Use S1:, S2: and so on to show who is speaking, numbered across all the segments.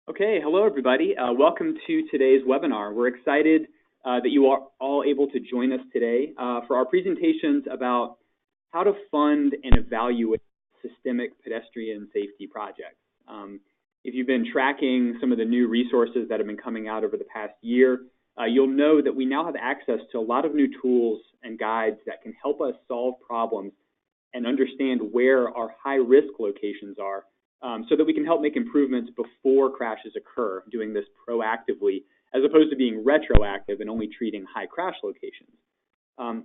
S1: Okay, hello everybody. Welcome to today's webinar. We're excited that you are all able to join us today for our presentations about how to fund and evaluate systemic pedestrian safety projects. If you've been tracking some of the new resources that have been coming out over the past year, you'll know that we now have access to a lot of new tools and guides that can help us solve problems and understand where our high-risk locations are, so that we can help make improvements before crashes occur, doing this proactively, as opposed to being retroactive and only treating high crash locations.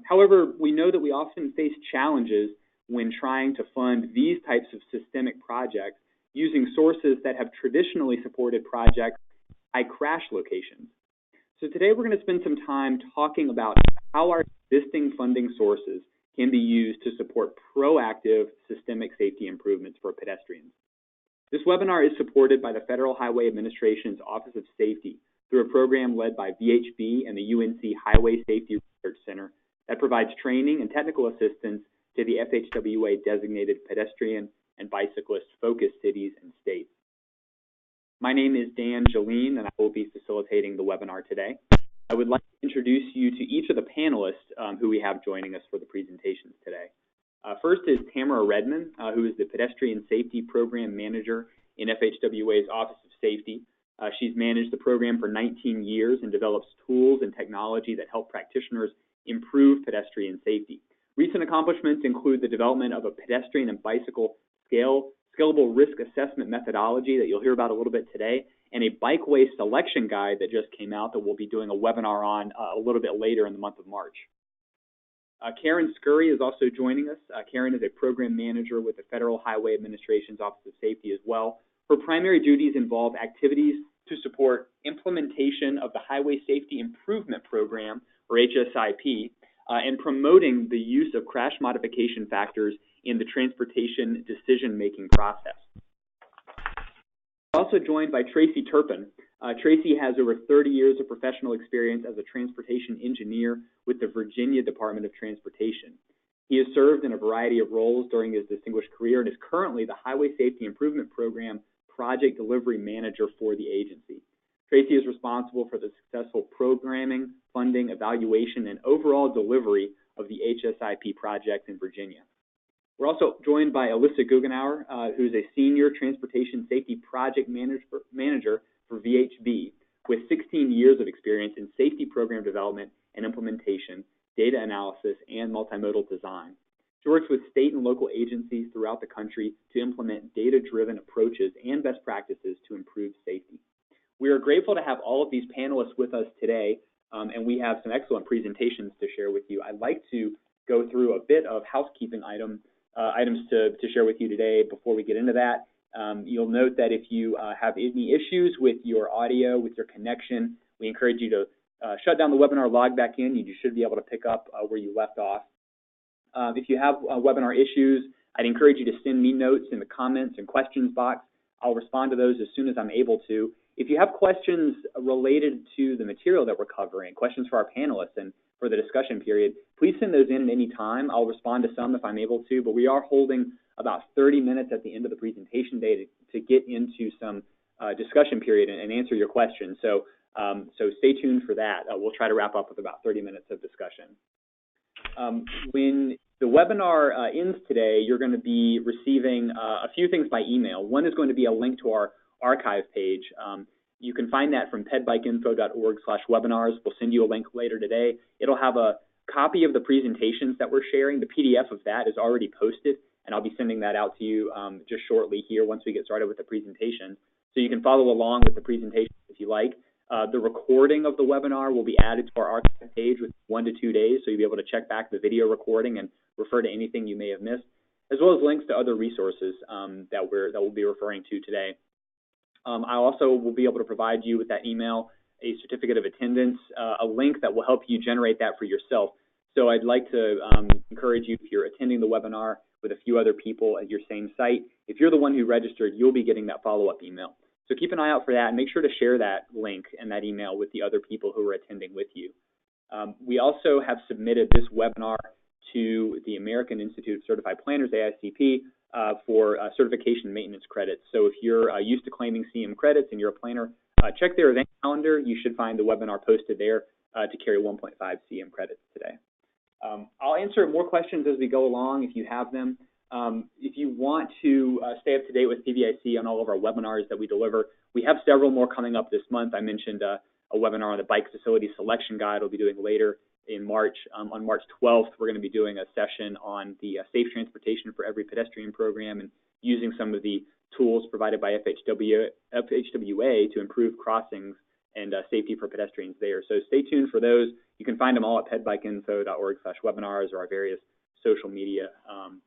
S1: However, we know that we often face challenges when trying to fund these types of systemic projects using sources that have traditionally supported projects high crash locations. So today we're going to spend some time talking about how our existing funding sources can be used to support proactive systemic safety improvements for pedestrians. This webinar is supported by the Federal Highway Administration's Office of Safety through a program led by VHB and the UNC Highway Safety Research Center that provides training and technical assistance to the FHWA designated pedestrian and bicyclist-focused cities and states. My name is Dan Jaleen, and I will be facilitating the webinar today. I would like to introduce you to each of the panelists who we have joining us for the presentations today. First is Tamara Redman, who is the Pedestrian Safety Program Manager in FHWA's Office of Safety. She's managed the program for 19 years and develops tools and technology that help practitioners improve pedestrian safety. Recent accomplishments include the development of a pedestrian and bicycle scalable risk assessment methodology that you'll hear about a little bit today, and a bikeway selection guide that just came out that we'll be doing a webinar on a little bit later in the month of March. Karen Scurry is also joining us. Karen is a program manager with the Federal Highway Administration's Office of Safety as well. Her primary duties involve activities to support implementation of the Highway Safety Improvement Program, or HSIP, and promoting the use of crash modification factors in the transportation decision-making process. We're also joined by Tracy Turpin. Tracy has over 30 years of professional experience as a transportation engineer with the Virginia Department of Transportation. He has served in a variety of roles during his distinguished career and is currently the Highway Safety Improvement Program Project Delivery Manager for the agency. Tracy is responsible for the successful programming, funding, evaluation, and overall delivery of the HSIP project in Virginia. We're also joined by Alyssa Guggenauer, who is a Senior Transportation Safety Project Manager for VHB, with 16 years of experience in safety program development and implementation, data analysis, and multimodal design. She works with state and local agencies throughout the country to implement data-driven approaches and best practices to improve safety. We are grateful to have all of these panelists with us today, and we have some excellent presentations to share with you. I'd like to go through a bit of housekeeping items to share with you today before we get into that. You'll note that if you have any issues with your audio, with your connection, we encourage you to shut down the webinar, log back in. You should be able to pick up where you left off. If you have webinar issues, I'd encourage you to send me notes in the comments and questions box. I'll respond to those as soon as I'm able to. If you have questions related to the material that we're covering, questions for our panelists and for the discussion period, please send those in at any time. I'll respond to some if I'm able to, but we are holding about 30 minutes at the end of the presentation day to get into some discussion period and answer your questions. So stay tuned for that. We'll try to wrap up with about 30 minutes of discussion. When the webinar ends today, you're going to be receiving a few things by email. One is going to be a link to our archive page. You can find that from pedbikeinfo.org/webinars. We'll send you a link later today. It'll have a copy of the presentations that we're sharing. The PDF of that is already posted, and I'll be sending that out to you just shortly here once we get started with the presentation. So you can follow along with the presentation if you like. The recording of the webinar will be added to our archive page within 1 to 2 days, so you'll be able to check back the video recording and refer to anything you may have missed, as well as links to other resources that we'll be referring to today. I also will be able to provide you with that email a certificate of attendance, a link that will help you generate that for yourself. So I'd like to encourage you, if you're attending the webinar with a few other people at your same site, if you're the one who registered, you'll be getting that follow-up email. So keep an eye out for that and make sure to share that link and that email with the other people who are attending with you. We also have submitted this webinar to the American Institute of Certified Planners, AICP, for certification maintenance credits. So if you're used to claiming CM credits and you're a planner, check their event calendar. You should find the webinar posted there to carry 1.5 CM credits today. I'll answer more questions as we go along if you have them. If you want to stay up to date with PVIC on all of our webinars that we deliver, we have several more coming up this month. I mentioned a webinar on the bike facility selection guide we'll be doing later in March. On March 12th, we're going to be doing a session on the safe transportation for every pedestrian program and using some of the tools provided by FHWA to improve crossings and safety for pedestrians there. So stay tuned for those. You can find them all at pedbikeinfo.org/webinars or our various social media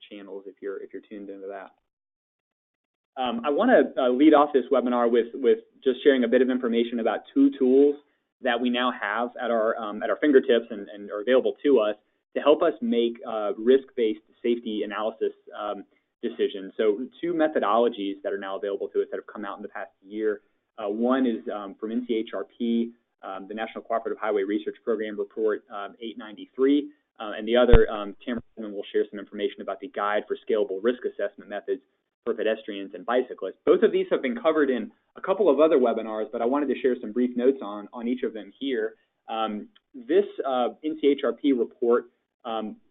S1: channels if you're tuned into that. I want to lead off this webinar with just sharing a bit of information about two tools that we now have at our fingertips and are available to us to help us make risk-based safety analysis decisions. So two methodologies that are now available to us that have come out in the past year. One is from NCHRP, the National Cooperative Highway Research Program Report 893, and the other, Tamara will share some information about the Guide for Scalable Risk Assessment Methods for Pedestrians and Bicyclists. Both of these have been covered in a couple of other webinars, but I wanted to share some brief notes on each of them here. This NCHRP report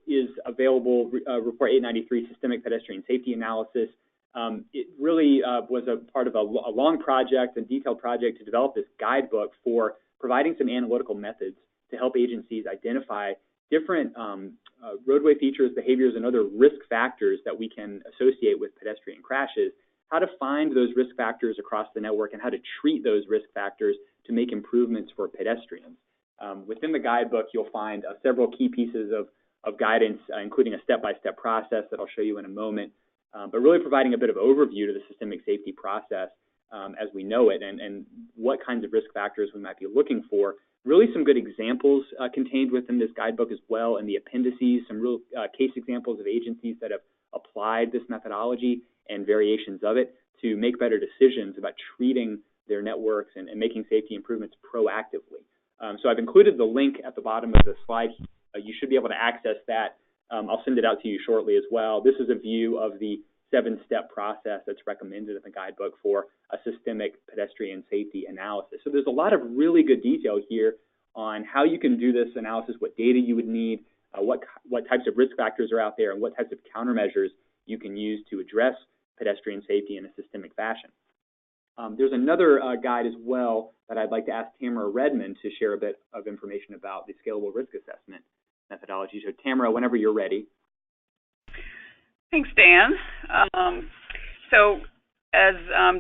S1: is available, Report 893, Systemic Pedestrian Safety Analysis. It really was a part of a long project, a detailed project to develop this guidebook for providing some analytical methods to help agencies identify different roadway features, behaviors, and other risk factors that we can associate with pedestrian crashes, how to find those risk factors across the network, and how to treat those risk factors to make improvements for pedestrians. Within the guidebook, you'll find several key pieces of guidance, including a step-by-step process that I'll show you in a moment, but really providing a bit of overview to the systemic safety process as we know it and what kinds of risk factors we might be looking for. Really some good examples contained within this guidebook as well, and the appendices, some real case examples of agencies that have applied this methodology and variations of it to make better decisions about treating their networks and making safety improvements proactively. So I've included the link at the bottom of the slide. You should be able to access that. I'll send it out to you shortly as well. This is a view of the 7-step process that's recommended in the guidebook for a systemic pedestrian safety analysis. So there's a lot of really good detail here on how you can do this analysis, what data you would need, what types of risk factors are out there, and what types of countermeasures you can use to address pedestrian safety in a systemic fashion. There's another guide as well that I'd like to ask Tamara Redmond to share a bit of information about the scalable risk assessment methodology. So Tamara, whenever you're ready.
S2: Thanks, Dan. So as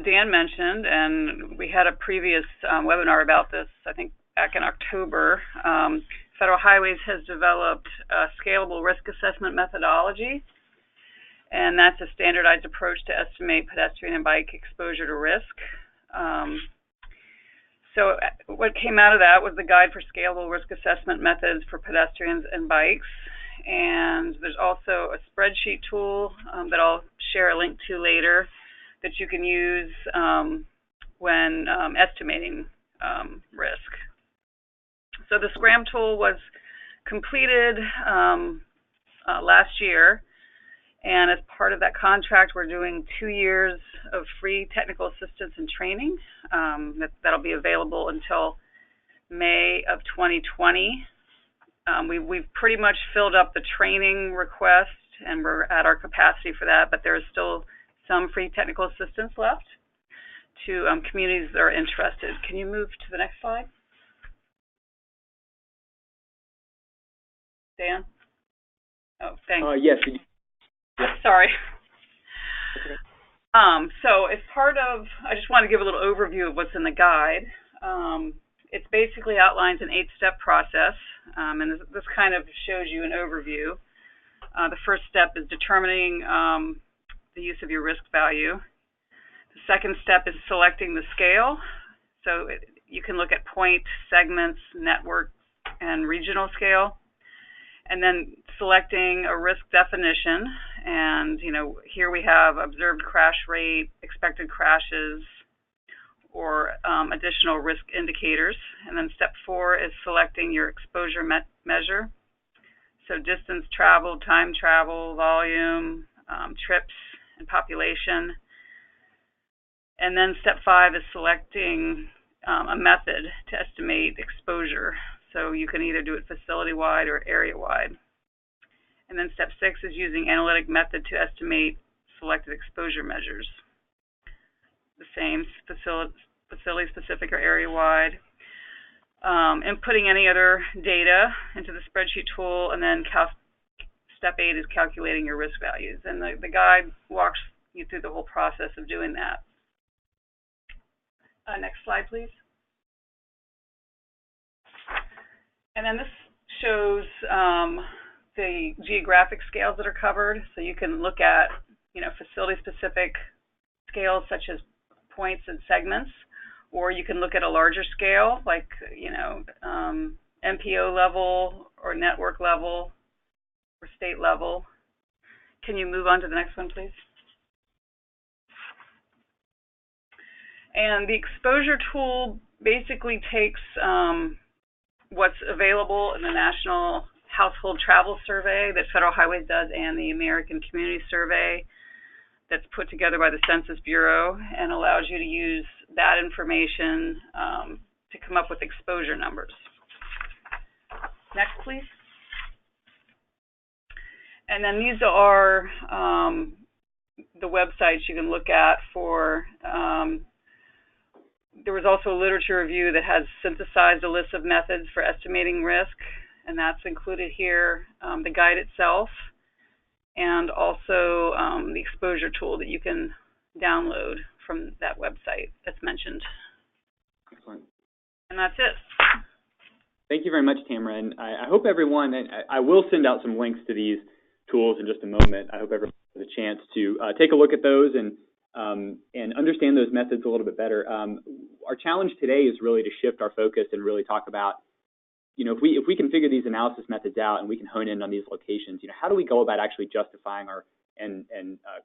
S2: Dan mentioned, and we had a previous webinar about this, I think back in October, Federal Highways has developed a scalable risk assessment methodology, and that's a standardized approach to estimate pedestrian and bike exposure to risk. So what came out of that was the Guide for Scalable Risk Assessment Methods for Pedestrians and Bikes. And there's also a spreadsheet tool that I'll share a link to later that you can use when estimating risk. So the SCRAM tool was completed last year, and as part of that contract, we're doing 2 years of free technical assistance and training that'll be available until May of 2020. We've pretty much filled up the training request, and we're at our capacity for that, but there is still some free technical assistance left to communities that are interested. Can you move to the next slide? Dan? Oh, thanks.
S1: Yes.
S2: Sorry.
S1: Okay.
S2: So as part of, I just want to give a little overview of what's in the guide. It basically outlines an 8-step process, and this kind of shows you an overview. The first step is determining the use of your risk value. The second step is selecting the scale. So you can look at point, segments, network, and regional scale. And then selecting a risk definition. And, here we have observed crash rate, expected crashes, or additional risk indicators. And then step 4 is selecting your exposure measure. So distance traveled, time travel, volume, trips, and population. And then step 5 is selecting a method to estimate exposure. So you can either do it facility-wide or area-wide. And then step 6 is using analytic method to estimate selected exposure measures. The same, facility-specific or area-wide. Inputting any other data into the spreadsheet tool, and then step 8 is calculating your risk values. And the guide walks you through the whole process of doing that. Next slide, please. And then this shows the geographic scales that are covered. So you can look at, facility-specific scales such as points and segments, or you can look at a larger scale, like, MPO level or network level or state level. Can you move on to the next one, please? And the exposure tool basically takes what's available in the National Household Travel Survey that Federal Highways does and the American Community Survey that's put together by the Census Bureau, and allows you to use that information to come up with exposure numbers. Next, please. And then these are the websites you can look at for there was also a literature review that has synthesized a list of methods for estimating risk, and that's included here, the guide itself, and also the exposure tool that you can download from that website that's mentioned.
S1: Excellent.
S2: And that's it.
S1: Thank you very much, Tamara. And I hope everyone, and I will send out some links to these tools in just a moment. I hope everyone has a chance to take a look at those and understand those methods a little bit better. Our challenge today is really to shift our focus and really talk about, if we can figure these analysis methods out and we can hone in on these locations, how do we go about actually justifying and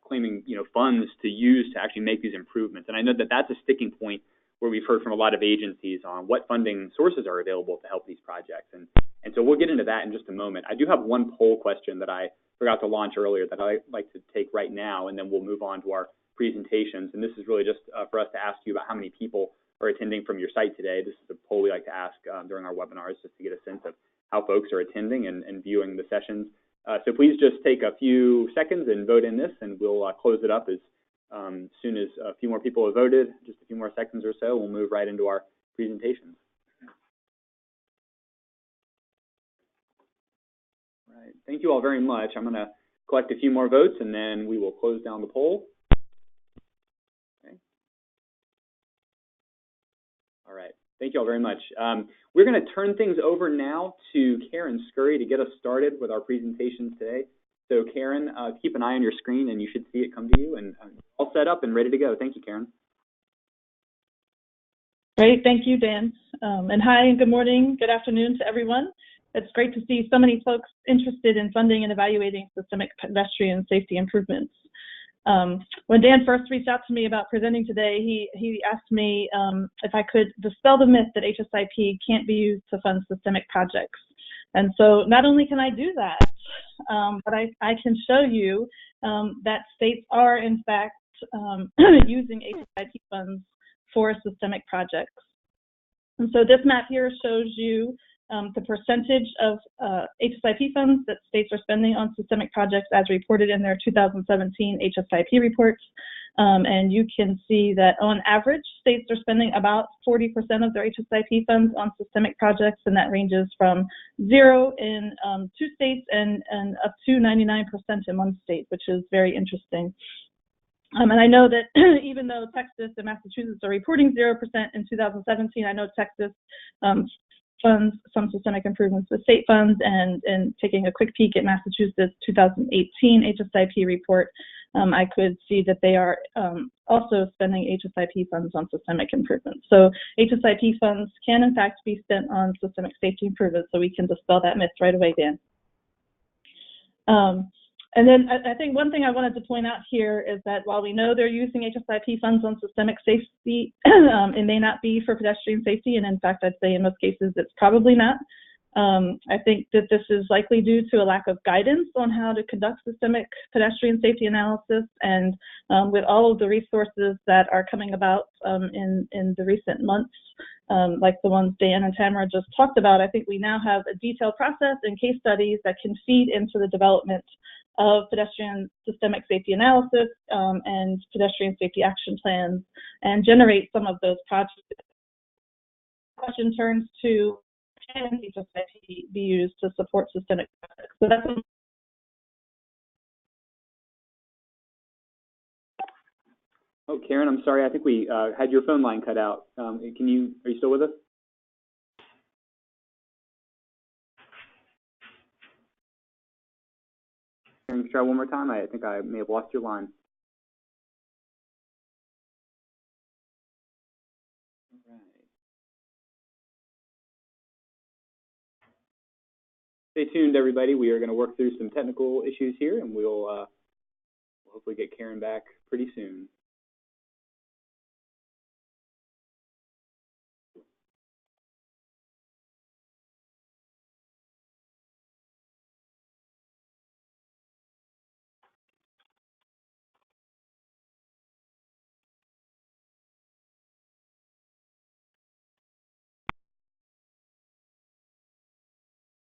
S1: claiming, funds to use to actually make these improvements? And I know that that's a sticking point where we've heard from a lot of agencies on what funding sources are available to help these projects. And so we'll get into that in just a moment. I do have one poll question that I forgot to launch earlier that I'd like to take right now, and then we'll move on to our presentations. And this is really just for us to ask you about how many people are attending from your site today. This is a poll we like to ask during our webinars, just to get a sense of how folks are attending and viewing the sessions. So please just take a few seconds and vote in this, and we'll close it up as soon as a few more people have voted. Just a few more seconds or so, we'll move right into our presentations. All right. Thank you all very much. I'm going to collect a few more votes, and then we will close down the poll. All right, thank you all very much. We're going to turn things over now to Karen Scurry to get us started with our presentations today. So Karen, keep an eye on your screen and you should see it come to you, and all set up and ready to go. Thank you, Karen.
S3: Great, thank you, Dan. And hi, and good morning, good afternoon to everyone. It's great to see so many folks interested in funding and evaluating systemic pedestrian safety improvements. When Dan first reached out to me about presenting today, he asked me if I could dispel the myth that HSIP can't be used to fund systemic projects. And so not only can I do that, but I can show you that states are in fact using HSIP funds for systemic projects. And so this map here shows you the percentage of HSIP funds that states are spending on systemic projects as reported in their 2017 HSIP reports. And you can see that on average, states are spending about 40% of their HSIP funds on systemic projects, and that ranges from 0 in 2 states and up to 99% in 1 state, which is very interesting. And I know that even though Texas and Massachusetts are reporting 0% in 2017, I know Texas funds some systemic improvements with state funds, and taking a quick peek at Massachusetts' 2018 HSIP report, I could see that they are also spending HSIP funds on systemic improvements. So HSIP funds can in fact be spent on systemic safety improvements, so we can dispel that myth right away, Dan. And then I think one thing I wanted to point out here is that while we know they're using HSIP funds on systemic safety, it may not be for pedestrian safety, and in fact, I'd say in most cases it's probably not. I think that this is likely due to a lack of guidance on how to conduct systemic pedestrian safety analysis, and with all of the resources that are coming about in the recent months, like the ones Dan and Tamara just talked about, I think we now have a detailed process and case studies that can feed into the development of pedestrian systemic safety analysis and pedestrian safety action plans, and generate some of those projects. The question turns to, can HSIP be used to support systemic projects? So that's
S1: Oh, Karen, I'm sorry. I think we had your phone line cut out. Are you still with us? Karen, can you try one more time? I think I may have lost your line. All right. Stay tuned, everybody. We are going to work through some technical issues here, and we'll hopefully get Karen back pretty soon.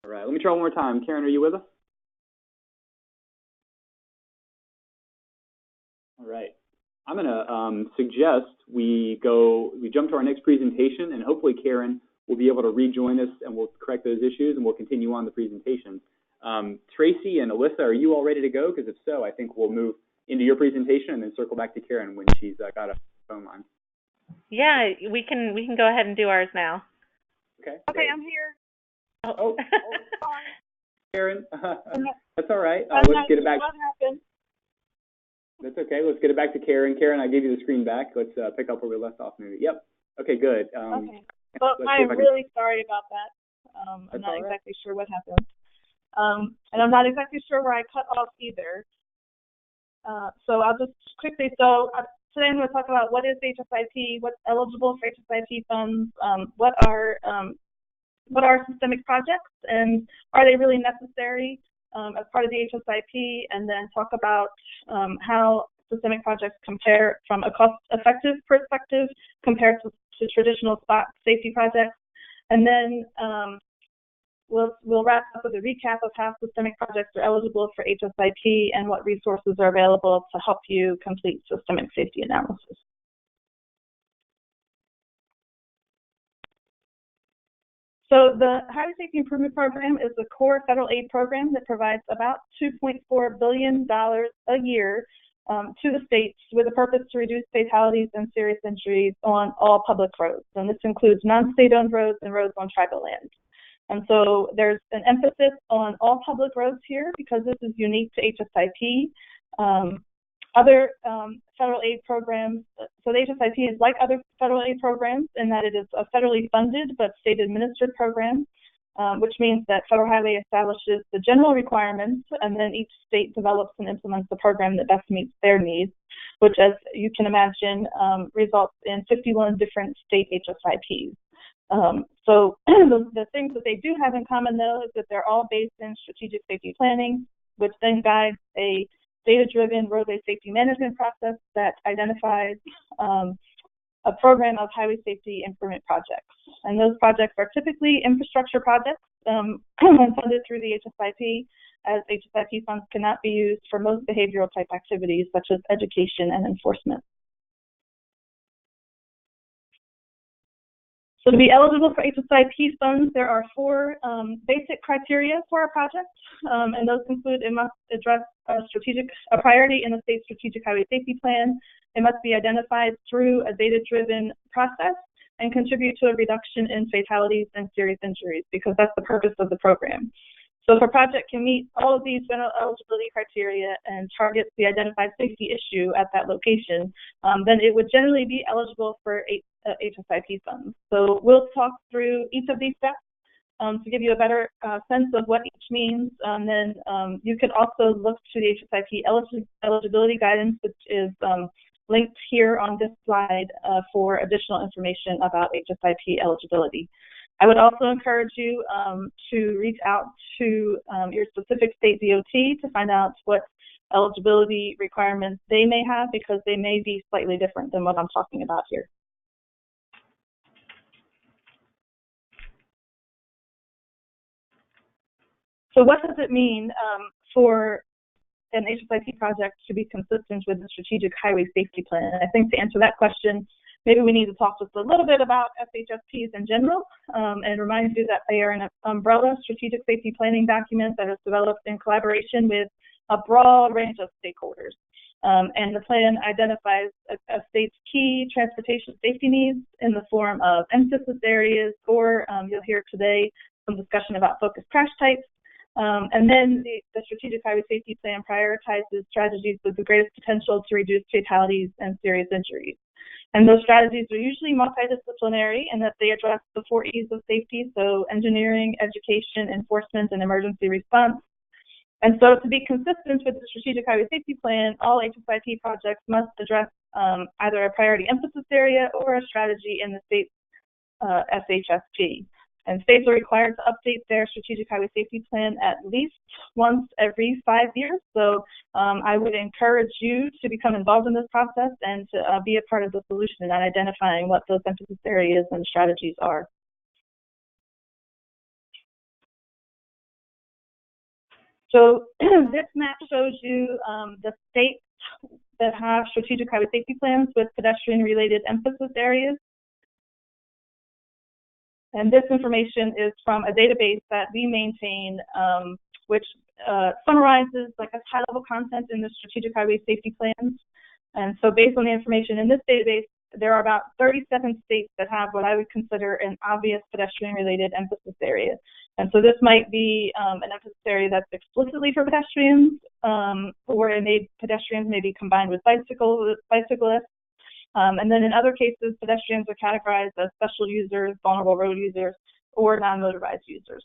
S1: All right, let me try one more time. Karen, are you with us? All right. I'm going to suggest we jump to our next presentation, and hopefully Karen will be able to rejoin us, and we'll correct those issues, and we'll continue on the presentation. Tracy and Alyssa, are you all ready to go? Because if so, I think we'll move into your presentation and then circle back to Karen when she's got a phone line.
S4: Yeah, we can go ahead and do ours now.
S1: Okay.
S2: Okay, I'm here.
S1: Oh, Karen, that's all right. Let's get it back.
S3: What happened?
S1: That's okay. Let's get it back to Karen. Karen, I gave you the screen back. Let's pick up where we left off maybe. Yep. Okay, good.
S3: Okay. Well, I'm really sorry about that. I'm not exactly sure what happened. And I'm not exactly sure where I cut off either. So I'll just quickly, today I'm going to talk about what is HSIP, what's eligible for HSIP funds, what are systemic projects, and are they really necessary as part of the HSIP, and then talk about how systemic projects compare from a cost-effective perspective compared to traditional spot safety projects. And then we'll wrap up with a recap of how systemic projects are eligible for HSIP and what resources are available to help you complete systemic safety analysis. So the Highway Safety Improvement Program is a core federal aid program that provides about $2.4 billion a year to the states with a purpose to reduce fatalities and serious injuries on all public roads. And this includes non-state-owned roads and roads on tribal land. And so there's an emphasis on all public roads here because this is unique to HSIP. Other federal aid programs, so the HSIP is like other federal aid programs in that it is a federally funded but state-administered program, which means that Federal Highway establishes the general requirements, and then each state develops and implements the program that best meets their needs, which, as you can imagine, results in 51 different state HSIPs. So the things that they do have in common, though, is that they're all based in strategic safety planning, which then guides a data-driven roadway safety management process that identifies a program of highway safety improvement projects. And those projects are typically infrastructure projects funded through the HSIP, as HSIP funds cannot be used for most behavioral type activities such as education and enforcement. So to be eligible for HSIP funds, there are 4 basic criteria for a project, and those include it must address a priority in the state strategic highway safety plan. It must be identified through a data-driven process and contribute to a reduction in fatalities and serious injuries, because that's the purpose of the program. So if a project can meet all of these general eligibility criteria and targets the identified safety issue at that location, then it would generally be eligible for HSIP funds. So we'll talk through each of these steps to give you a better sense of what each means. And then you can also look to the HSIP eligibility guidance, which is linked here on this slide for additional information about HSIP eligibility. I would also encourage you to reach out to your specific state DOT to find out what eligibility requirements they may have, because they may be slightly different than what I'm talking about here. So what does it mean for an HSIP project to be consistent with the Strategic Highway Safety Plan? And I think to answer that question, maybe we need to talk just a little bit about SHSPs in general, and remind you that they are an umbrella strategic safety planning document that is developed in collaboration with a broad range of stakeholders. And the plan identifies a state's key transportation safety needs in the form of emphasis areas, or you'll hear today some discussion about focused crash types. And then the Strategic Highway Safety Plan prioritizes strategies with the greatest potential to reduce fatalities and serious injuries. And those strategies are usually multidisciplinary in that they address the 4 E's of safety, so engineering, education, enforcement, and emergency response. And so to be consistent with the Strategic Highway Safety Plan, all HSIP projects must address either a priority emphasis area or a strategy in the state's SHSP. And states are required to update their Strategic Highway Safety Plan at least once every 5 years. So I would encourage you to become involved in this process and to be a part of the solution in identifying what those emphasis areas and strategies are. So this map shows you the states that have Strategic Highway Safety Plans with pedestrian-related emphasis areas. And this information is from a database that we maintain, which summarizes like a high-level content in the Strategic Highway Safety Plans. And so based on the information in this database, there are about 37 states that have what I would consider an obvious pedestrian-related emphasis area. And so this might be an emphasis area that's explicitly for pedestrians, or pedestrians may be combined with bicyclists. And then in other cases, pedestrians are categorized as special users, vulnerable road users, or non-motorized users.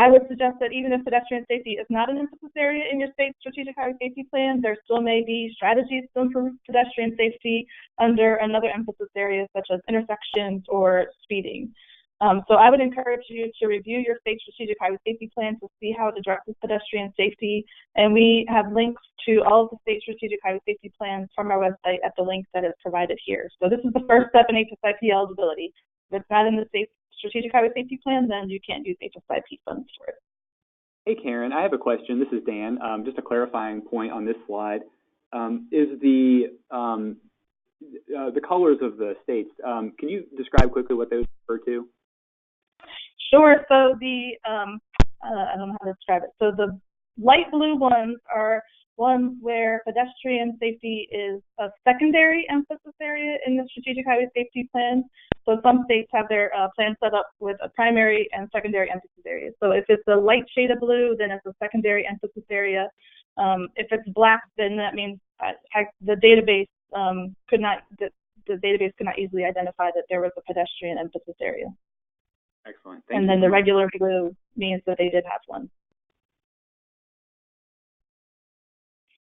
S3: I would suggest that even if pedestrian safety is not an emphasis area in your state's Strategic Highway Safety Plan, there still may be strategies to improve pedestrian safety under another emphasis area, such as intersections or speeding. So I would encourage you to review your state Strategic Highway Safety Plan to see how it addresses pedestrian safety. And we have links to all of the state Strategic Highway Safety Plans from our website at the link that is provided here. So this is the first step in HSIP eligibility. If it's not in the state Strategic Highway Safety Plan, then you can't use HSIP funds for it.
S1: Hey, Karen, I have a question. This is Dan. Just a clarifying point on this slide. Is the colors of the states, can you describe quickly what those refer to?
S3: Sure. So I don't know how to describe it. So the light blue ones are ones where pedestrian safety is a secondary emphasis area in the Strategic Highway Safety Plan. So some states have their plan set up with a primary and secondary emphasis area. So if it's a light shade of blue, then it's a secondary emphasis area. If it's black, then that means the database could not easily identify that there was a pedestrian emphasis area.
S1: Excellent.
S3: And then the regular blue means that they did have one.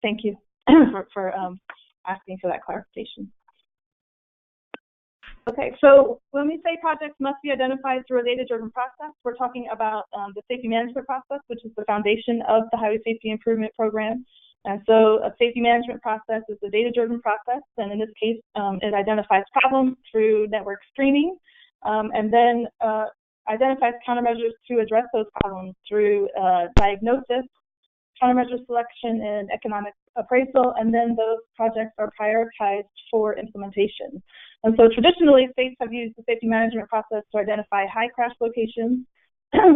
S3: Thank you for asking for that clarification. Okay, so when we say projects must be identified through a data-driven process, we're talking about the safety management process, which is the foundation of the Highway Safety Improvement Program. And so a safety management process is a data-driven process, and in this case, it identifies problems through network screening, and then identifies countermeasures to address those problems through diagnosis, countermeasure selection, and economic appraisal, and then those projects are prioritized for implementation. And so traditionally, states have used the safety management process to identify high crash locations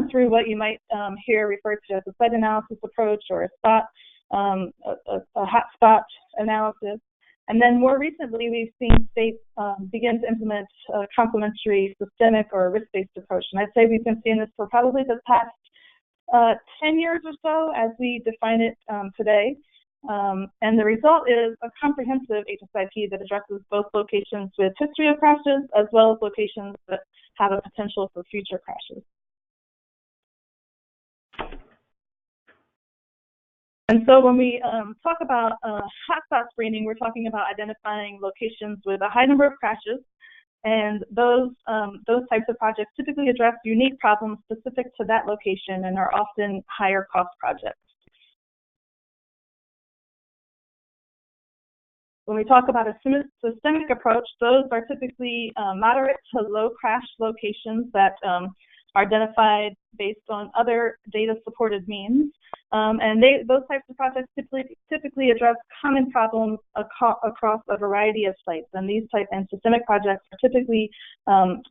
S3: through what you might hear referred to as a site analysis approach or a hot spot analysis. And then more recently, we've seen states begin to implement a complementary systemic or risk-based approach. And I'd say we've been seeing this for probably the past 10 years or so as we define it today. And the result is a comprehensive HSIP that addresses both locations with history of crashes as well as locations that have a potential for future crashes. And so when we talk about hotspot screening, we're talking about identifying locations with a high number of crashes, and those types of projects typically address unique problems specific to that location and are often higher cost projects. When we talk about a systemic approach, those are typically moderate to low crash locations that are identified based on other data-supported means. And those types of projects typically address common problems across a variety of sites. And these type and systemic projects are typically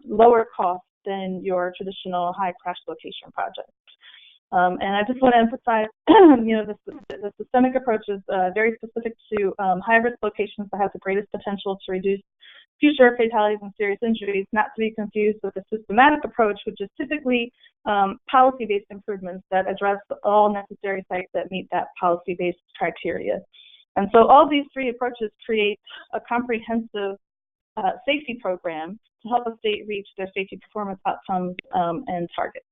S3: lower cost than your traditional high crash location projects. And I just want to emphasize, the systemic approach is very specific to high-risk locations that have the greatest potential to reduce future fatalities and serious injuries, not to be confused with the systematic approach, which is typically policy-based improvements that address all necessary sites that meet that policy-based criteria. And so all these three approaches create a comprehensive safety program to help a state reach their safety performance outcomes and targets.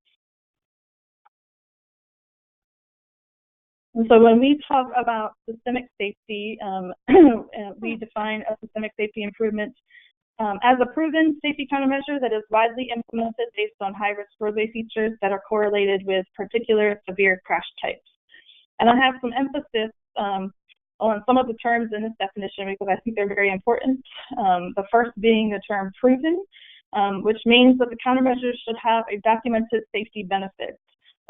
S3: And so when we talk about systemic safety, we define a systemic safety improvement as a proven safety countermeasure that is widely implemented based on high-risk roadway features that are correlated with particular severe crash types. And I have some emphasis on some of the terms in this definition because I think they're very important. The first being the term proven, which means that the countermeasures should have a documented safety benefit.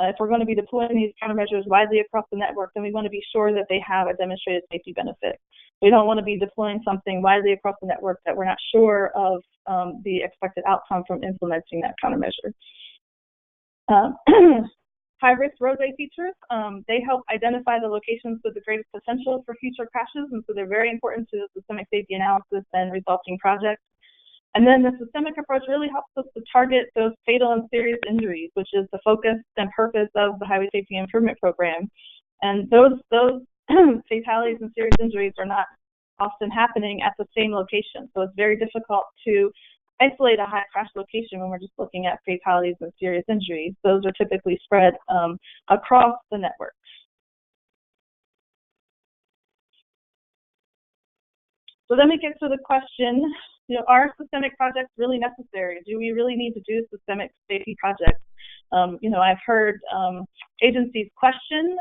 S3: If we're going to be deploying these countermeasures widely across the network, then we want to be sure that they have a demonstrated safety benefit. We don't want to be deploying something widely across the network that we're not sure of the expected outcome from implementing that countermeasure. High-risk roadway features, they help identify the locations with the greatest potential for future crashes, and so they're very important to the systemic safety analysis and resulting projects. And then the systemic approach really helps us to target those fatal and serious injuries, which is the focus and purpose of the Highway Safety Improvement Program. And those fatalities and serious injuries are not often happening at the same location. So it's very difficult to isolate a high crash location when we're just looking at fatalities and serious injuries. Those are typically spread across the network. So then we get to the question, are systemic projects really necessary? Do we really need to do systemic safety projects? I've heard agencies question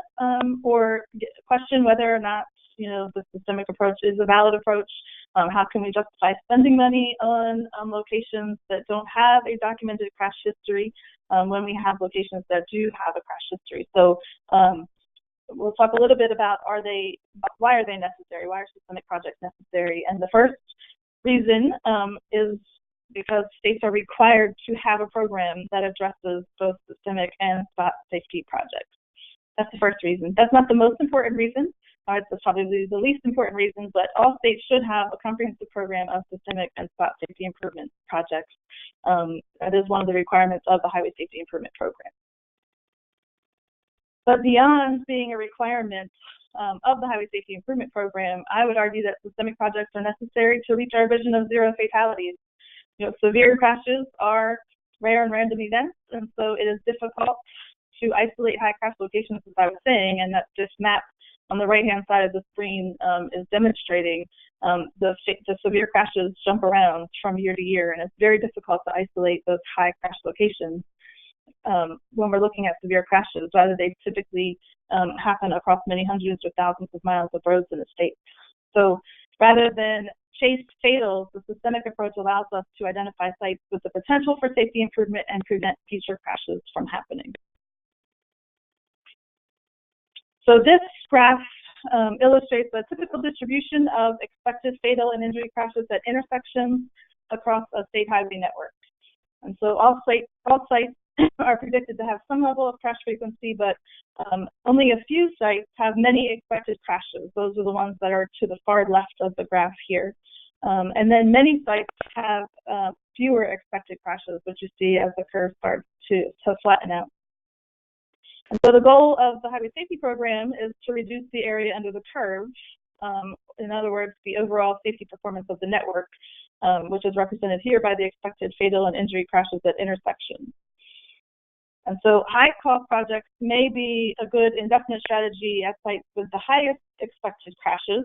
S3: whether or not, the systemic approach is a valid approach. How can we justify spending money on locations that don't have a documented crash history when we have locations that do have a crash history? So we'll talk a little bit about why are they necessary? Why are systemic projects necessary? And the first reason is because states are required to have a program that addresses both systemic and spot safety projects. That's the first reason. That's not the most important reason. It's probably the least important reason, but all states should have a comprehensive program of systemic and spot safety improvement projects. That is one of the requirements of the Highway Safety Improvement Program. But beyond being a requirement of the Highway Safety Improvement Program, I would argue that systemic projects are necessary to reach our vision of zero fatalities. Severe crashes are rare and random events, and so it is difficult to isolate high crash locations, as I was saying, and that this map on the right-hand side of the screen is demonstrating the severe crashes jump around from year to year, and it's very difficult to isolate those high crash locations when we're looking at severe crashes. Rather, they typically happen across many hundreds or thousands of miles of roads in the state. So rather than chase fatals, the systemic approach allows us to identify sites with the potential for safety improvement and prevent future crashes from happening. So this graph illustrates a typical distribution of expected fatal and injury crashes at intersections across a state highway network. And so all sites are predicted to have some level of crash frequency, but only a few sites have many expected crashes. Those are the ones that are to the far left of the graph here. And then many sites have fewer expected crashes, which you see as the curve starts to flatten out. And so the goal of the Highway Safety Program is to reduce the area under the curve, in other words, the overall safety performance of the network, which is represented here by the expected fatal and injury crashes at intersections. And so high-cost projects may be a good investment strategy at sites with the highest expected crashes,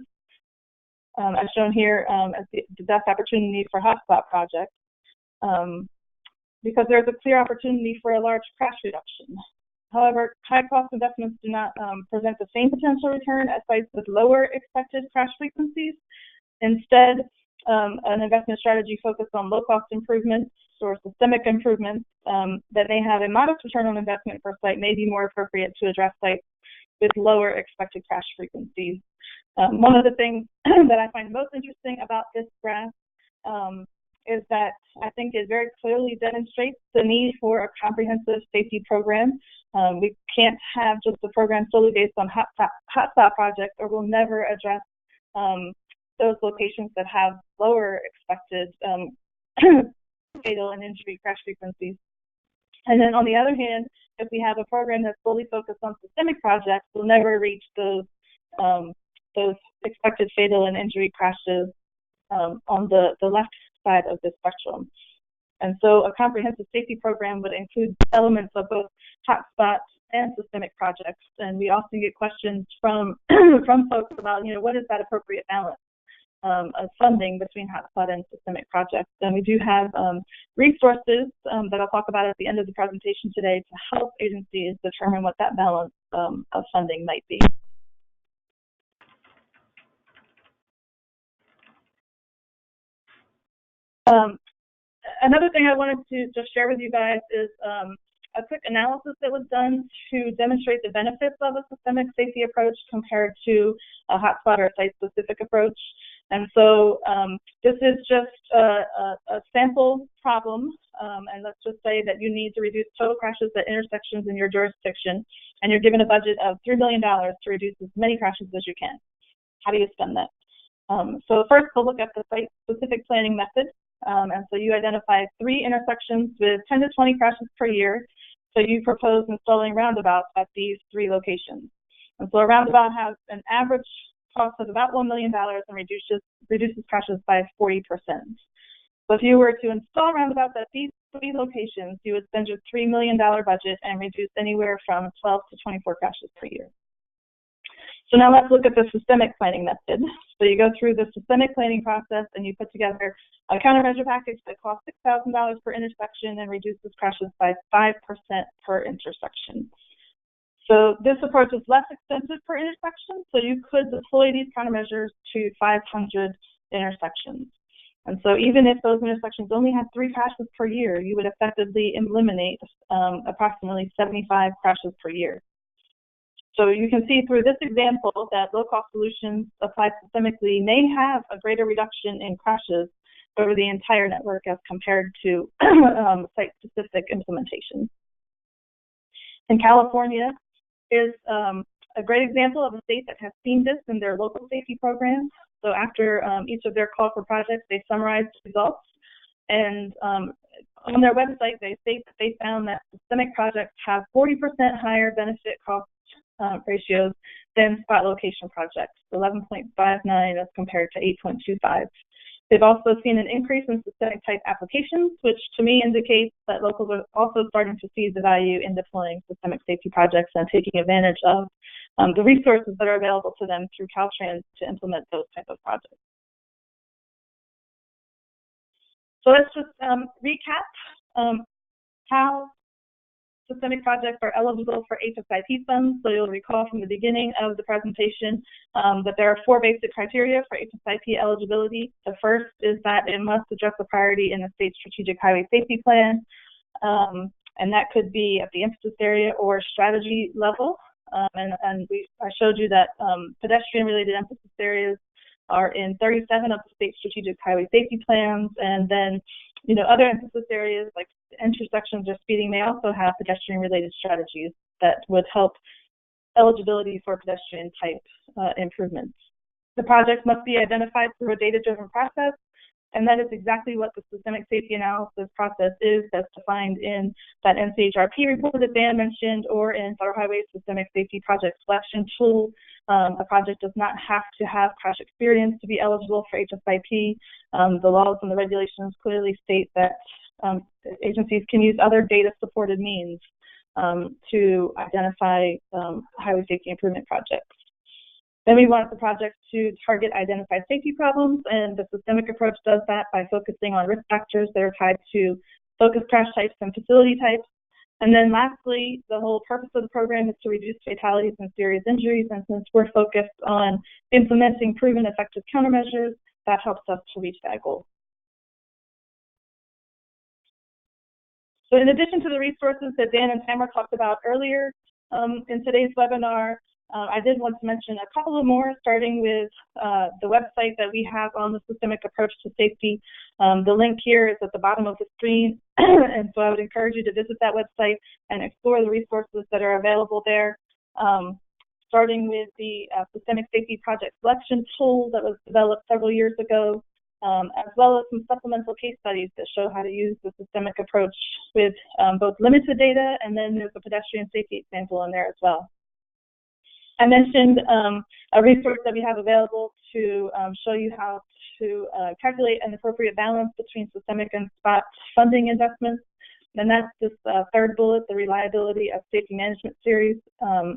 S3: as shown here as the best opportunity for hotspot projects, because there's a clear opportunity for a large crash reduction. However, high-cost investments do not present the same potential return at sites with lower expected crash frequencies. Instead, an investment strategy focused on low-cost improvements or systemic improvements that may have a modest return on investment per site may be more appropriate to address sites with lower expected crash frequencies. One of the things that I find most interesting about this graph is that I think it very clearly demonstrates the need for a comprehensive safety program. We can't have just a program solely based on hotspot projects, or we'll never address those locations that have lower expected fatal and injury crash frequencies. And then on the other hand, if we have a program that's fully focused on systemic projects, we'll never reach those expected fatal and injury crashes on the left side of the spectrum. And so a comprehensive safety program would include elements of both hotspots and systemic projects. And we often get questions from folks about, what is that appropriate balance of funding between hotspot and systemic projects. And we do have resources that I'll talk about at the end of the presentation today to help agencies determine what that balance of funding might be. Another thing I wanted to just share with you guys is a quick analysis that was done to demonstrate the benefits of a systemic safety approach compared to a hotspot or site-specific approach. And so this is just a sample problem, and let's just say that you need to reduce total crashes at intersections in your jurisdiction, and you're given a budget of $3 million to reduce as many crashes as you can. How do you spend that? So first, we'll look at the site-specific planning method. And so you identify 3 intersections with 10 to 20 crashes per year. So you propose installing roundabouts at these 3 locations. And so a roundabout has an average cost of about $1 million and reduces crashes by 40%. So if you were to install roundabouts at these 3 locations, you would spend your $3 million budget and reduce anywhere from 12 to 24 crashes per year. So now let's look at the systemic planning method. So you go through the systemic planning process and you put together a countermeasure package that costs $6,000 per intersection and reduces crashes by 5% per intersection. So this approach is less expensive per intersection, so you could deploy these countermeasures to 500 intersections. And so even if those intersections only had 3 crashes per year, you would effectively eliminate approximately 75 crashes per year. So you can see through this example that low-cost solutions applied systemically may have a greater reduction in crashes over the entire network as compared to site-specific implementation. In California is a great example of a state that has seen this in their local safety programs. So after each of their call for projects, they summarize results. And on their website, they state that they found that systemic projects have 40% higher benefit cost ratios than spot location projects, 11.59 as compared to 8.25. They've also seen an increase in systemic type applications, which to me indicates that locals are also starting to see the value in deploying systemic safety projects and taking advantage of the resources that are available to them through Caltrans to implement those type of projects. So let's just recap how systemic projects are eligible for HSIP funds. So you'll recall from the beginning of the presentation that there are 4 basic criteria for HSIP eligibility. The first is that it must address a priority in the state strategic highway safety plan, and that could be at the emphasis area or strategy level. I showed you that pedestrian-related emphasis areas are in 37 of the state strategic highway safety plans, and then other emphasis areas like intersections or speeding may also have pedestrian-related strategies that would help eligibility for pedestrian type improvements. The projects must be identified through a data-driven process, and that is exactly what the systemic safety analysis process is, that's defined in that NCHRP report that Dan mentioned, or in Federal Highway Systemic Safety Project Selection Tool. A project does not have to have crash experience to be eligible for HSIP. The laws and the regulations clearly state that agencies can use other data-supported means to identify highway safety improvement projects. Then we want the project to target identified safety problems, and the systemic approach does that by focusing on risk factors that are tied to focus crash types and facility types. And then lastly, the whole purpose of the program is to reduce fatalities and serious injuries, and since we're focused on implementing proven effective countermeasures, that helps us to reach that goal. So in addition to the resources that Dan and Tamara talked about earlier in today's webinar, I did want to mention a couple of more, starting with the website that we have on the systemic approach to safety. The link here is at the bottom of the screen, and so I would encourage you to visit that website and explore the resources that are available there, starting with the Systemic Safety Project Selection Tool that was developed several years ago, as well as some supplemental case studies that show how to use the systemic approach with both limited data, and then there's a pedestrian safety example in there as well. I mentioned a resource that we have available to show you how to calculate an appropriate balance between systemic and spot funding investments. And that's this third bullet, the Reliability of Safety Management series.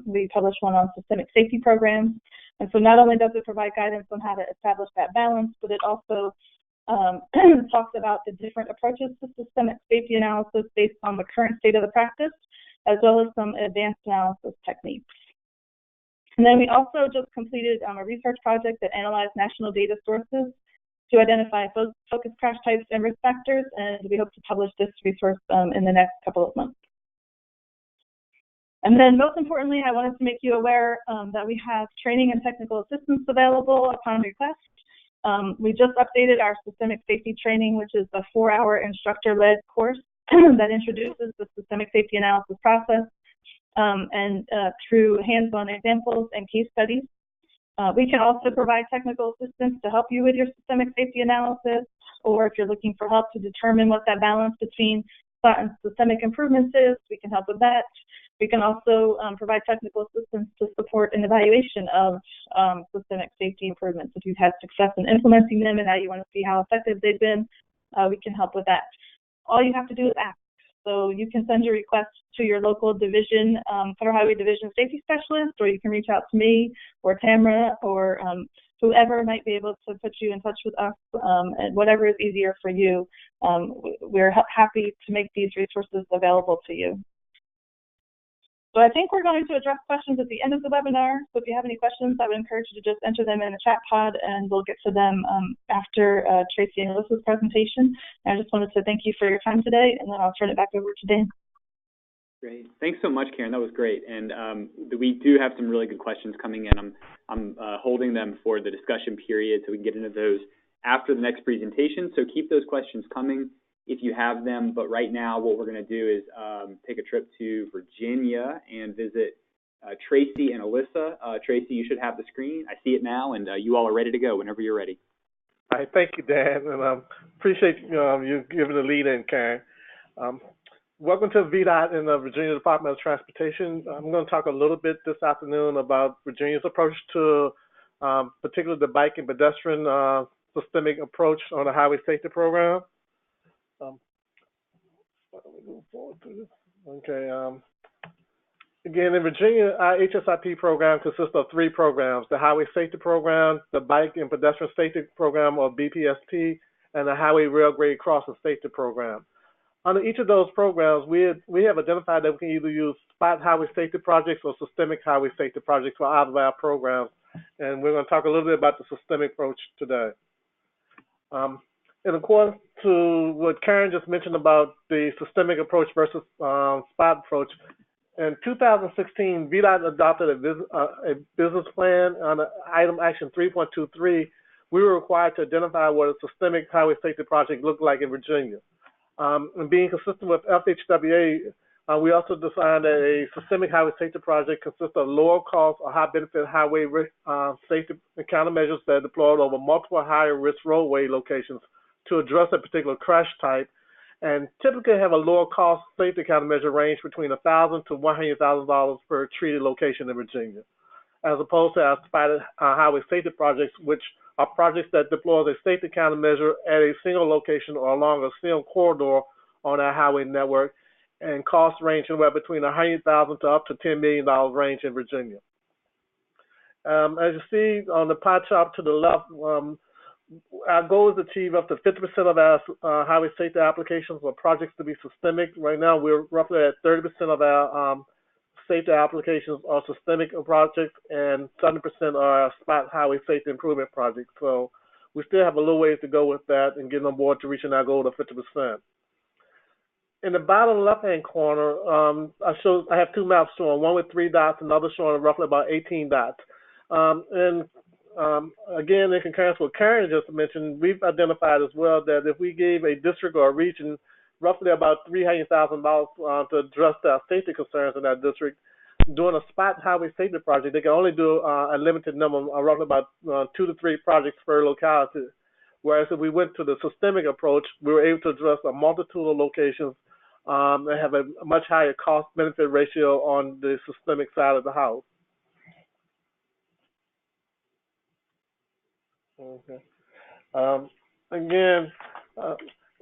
S3: We published one on systemic safety programs. And so not only does it provide guidance on how to establish that balance, but it also talks about the different approaches to systemic safety analysis based on the current state of the practice, as well as some advanced analysis techniques. And then we also just completed a research project that analyzed national data sources to identify focus crash types and risk factors, and we hope to publish this resource in the next couple of months. And then most importantly, I wanted to make you aware that we have training and technical assistance available upon request. We just updated our systemic safety training, which is a 4-hour instructor-led course that introduces the systemic safety analysis process and through hands-on examples and case studies. We can also provide technical assistance to help you with your systemic safety analysis, or if you're looking for help to determine what that balance between spot and systemic improvements is, we can help with that. We can also provide technical assistance to support an evaluation of systemic safety improvements. If you've had success in implementing them and now you want to see how effective they've been, we can help with that. All you have to do is ask. So you can send your request to your local division, Federal Highway Division safety specialist, or you can reach out to me or Tamara or whoever might be able to put you in touch with us, and whatever is easier for you. We're happy to make these resources available to you. So I think we're going to address questions at the end of the webinar. So if you have any questions, I would encourage you to just enter them in the chat pod, and we'll get to them after Tracy and Alyssa's presentation. And I just wanted to thank you for your time today, and then I'll turn it back over to Dan.
S1: Great. Thanks so much, Karen. That was great. And we do have some really good questions coming in. I'm holding them for the discussion period so we can get into those after the next presentation. So keep those questions coming if you have them. But right now, what we're going to do is take a trip to Virginia and visit Tracy and Alyssa. Tracy, you should have the screen. I see it now, and you all are ready to go whenever you're ready.
S5: All right, thank you, Dan, and appreciate you giving the lead in, Karen. Welcome to VDOT and the Virginia Department of Transportation. I'm going to talk a little bit this afternoon about Virginia's approach to particularly the bike and pedestrian systemic approach on the highway safety program. Okay. Again, in Virginia, our HSIP program consists of 3 programs: the Highway Safety Program, the Bike and Pedestrian Safety Program, or BPSP, and the Highway Rail Grade Crossing Safety Program. Under each of those programs, we have identified that we can either use spot highway safety projects or systemic highway safety projects for either of our programs. And we're going to talk a little bit about the systemic approach today. In accordance to what Karen just mentioned about the systemic approach versus spot approach, in 2016, VDOT adopted a business plan on item action 3.23. We were required to identify what a systemic highway safety project looked like in Virginia. And being consistent with FHWA, we also defined that a systemic highway safety project consists of lower cost or high benefit highway safety countermeasures that are deployed over multiple higher risk roadway locations to address a particular crash type, and typically have a lower cost safety countermeasure range between $1,000 to $100,000 per treated location in Virginia, as opposed to our spotted highway safety projects, which are projects that deploy a safety countermeasure at a single location or along a single corridor on our highway network, and costs range anywhere between $100,000 to up to $10 million range in Virginia. As you see on the pie chart to the left, our goal is to achieve up to 50% of our highway safety applications or projects to be systemic. Right now, we're roughly at 30% of our safety applications are systemic projects, and 70% are spot highway safety improvement projects. So we still have a little ways to go with that and getting on board to reaching our goal of 50%. In the bottom left-hand corner, I have two maps showing, one with 3 dots, another showing roughly about 18 dots. Again, in concurrence with Karen just mentioned, we've identified as well that if we gave a district or a region roughly about $300,000 to address our safety concerns in that district, doing a spot highway safety project, they can only do a limited number, roughly about 2 to 3 projects per locality. Whereas if we went to the systemic approach, we were able to address a multitude of locations and have a much higher cost-benefit ratio on the systemic side of the house. Okay. Again,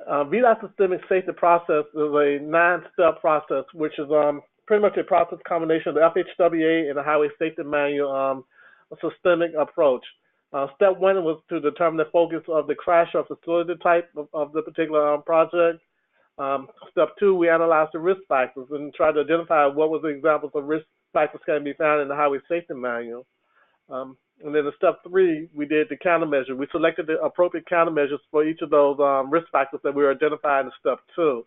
S5: VDOT systemic safety process is a 9-step process, which is pretty much a process combination of the FHWA and the Highway Safety Manual systemic approach. Step 1 was to determine the focus of the crash or facility type of the particular project. Step 2, we analyzed the risk factors and tried to identify what was the examples of risk factors can be found in the Highway Safety Manual. And then in step 3, we did the countermeasure. We selected the appropriate countermeasures for each of those risk factors that we were identifying in step 2.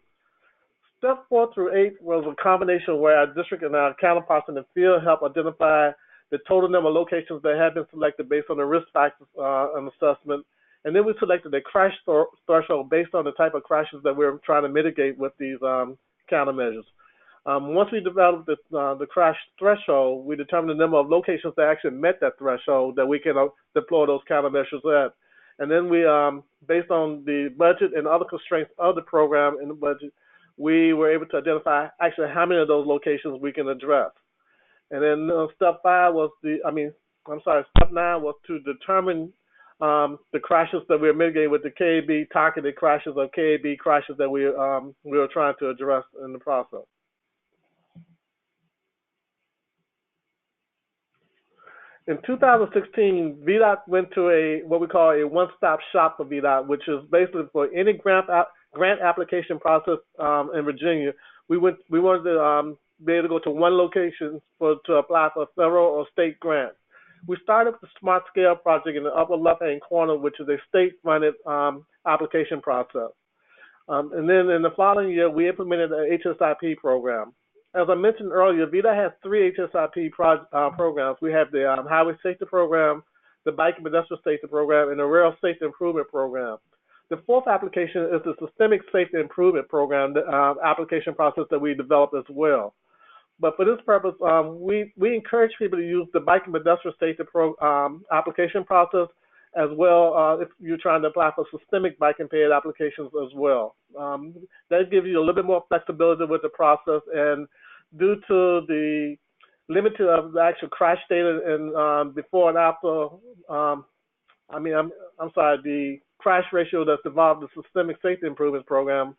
S5: Step 4 through 8 was a combination where our district and our counterparts in the field helped identify the total number of locations that had been selected based on the risk factors and assessment. And then we selected a crash threshold based on the type of crashes that we were trying to mitigate with these countermeasures. Once we developed the crash threshold, we determined the number of locations that actually met that threshold that we can deploy those countermeasures at. And then we, based on the budget and other constraints of the program in the budget, we were able to identify actually how many of those locations we can address. And then step 9 was to determine the crashes that we were mitigating with the KAB targeted crashes or KAB crashes that we were trying to address in the process. In 2016, VDOT went to what we call a one-stop shop for VDOT, which is basically for any grant application process in Virginia. We wanted to be able to go to one location to apply for federal or state grants. We started with the Smart Scale project in the upper left-hand corner, which is a state-funded application process. And then in the following year, we implemented the HSIP program. As I mentioned earlier, VDOT has 3 HSIP programs. We have the Highway Safety Program, the Bike and Pedestrian Safety Program, and the Rail Safety Improvement Program. The 4th application is the Systemic Safety Improvement Program, the application process that we developed as well. But for this purpose, we encourage people to use the Bike and Pedestrian Safety application process as well if you're trying to apply for systemic bike impaired applications as well. That gives you a little bit more flexibility with the process, and due to the limit of the actual crash data and before and after, the crash ratio that's involved in the Systemic Safety Improvement Program,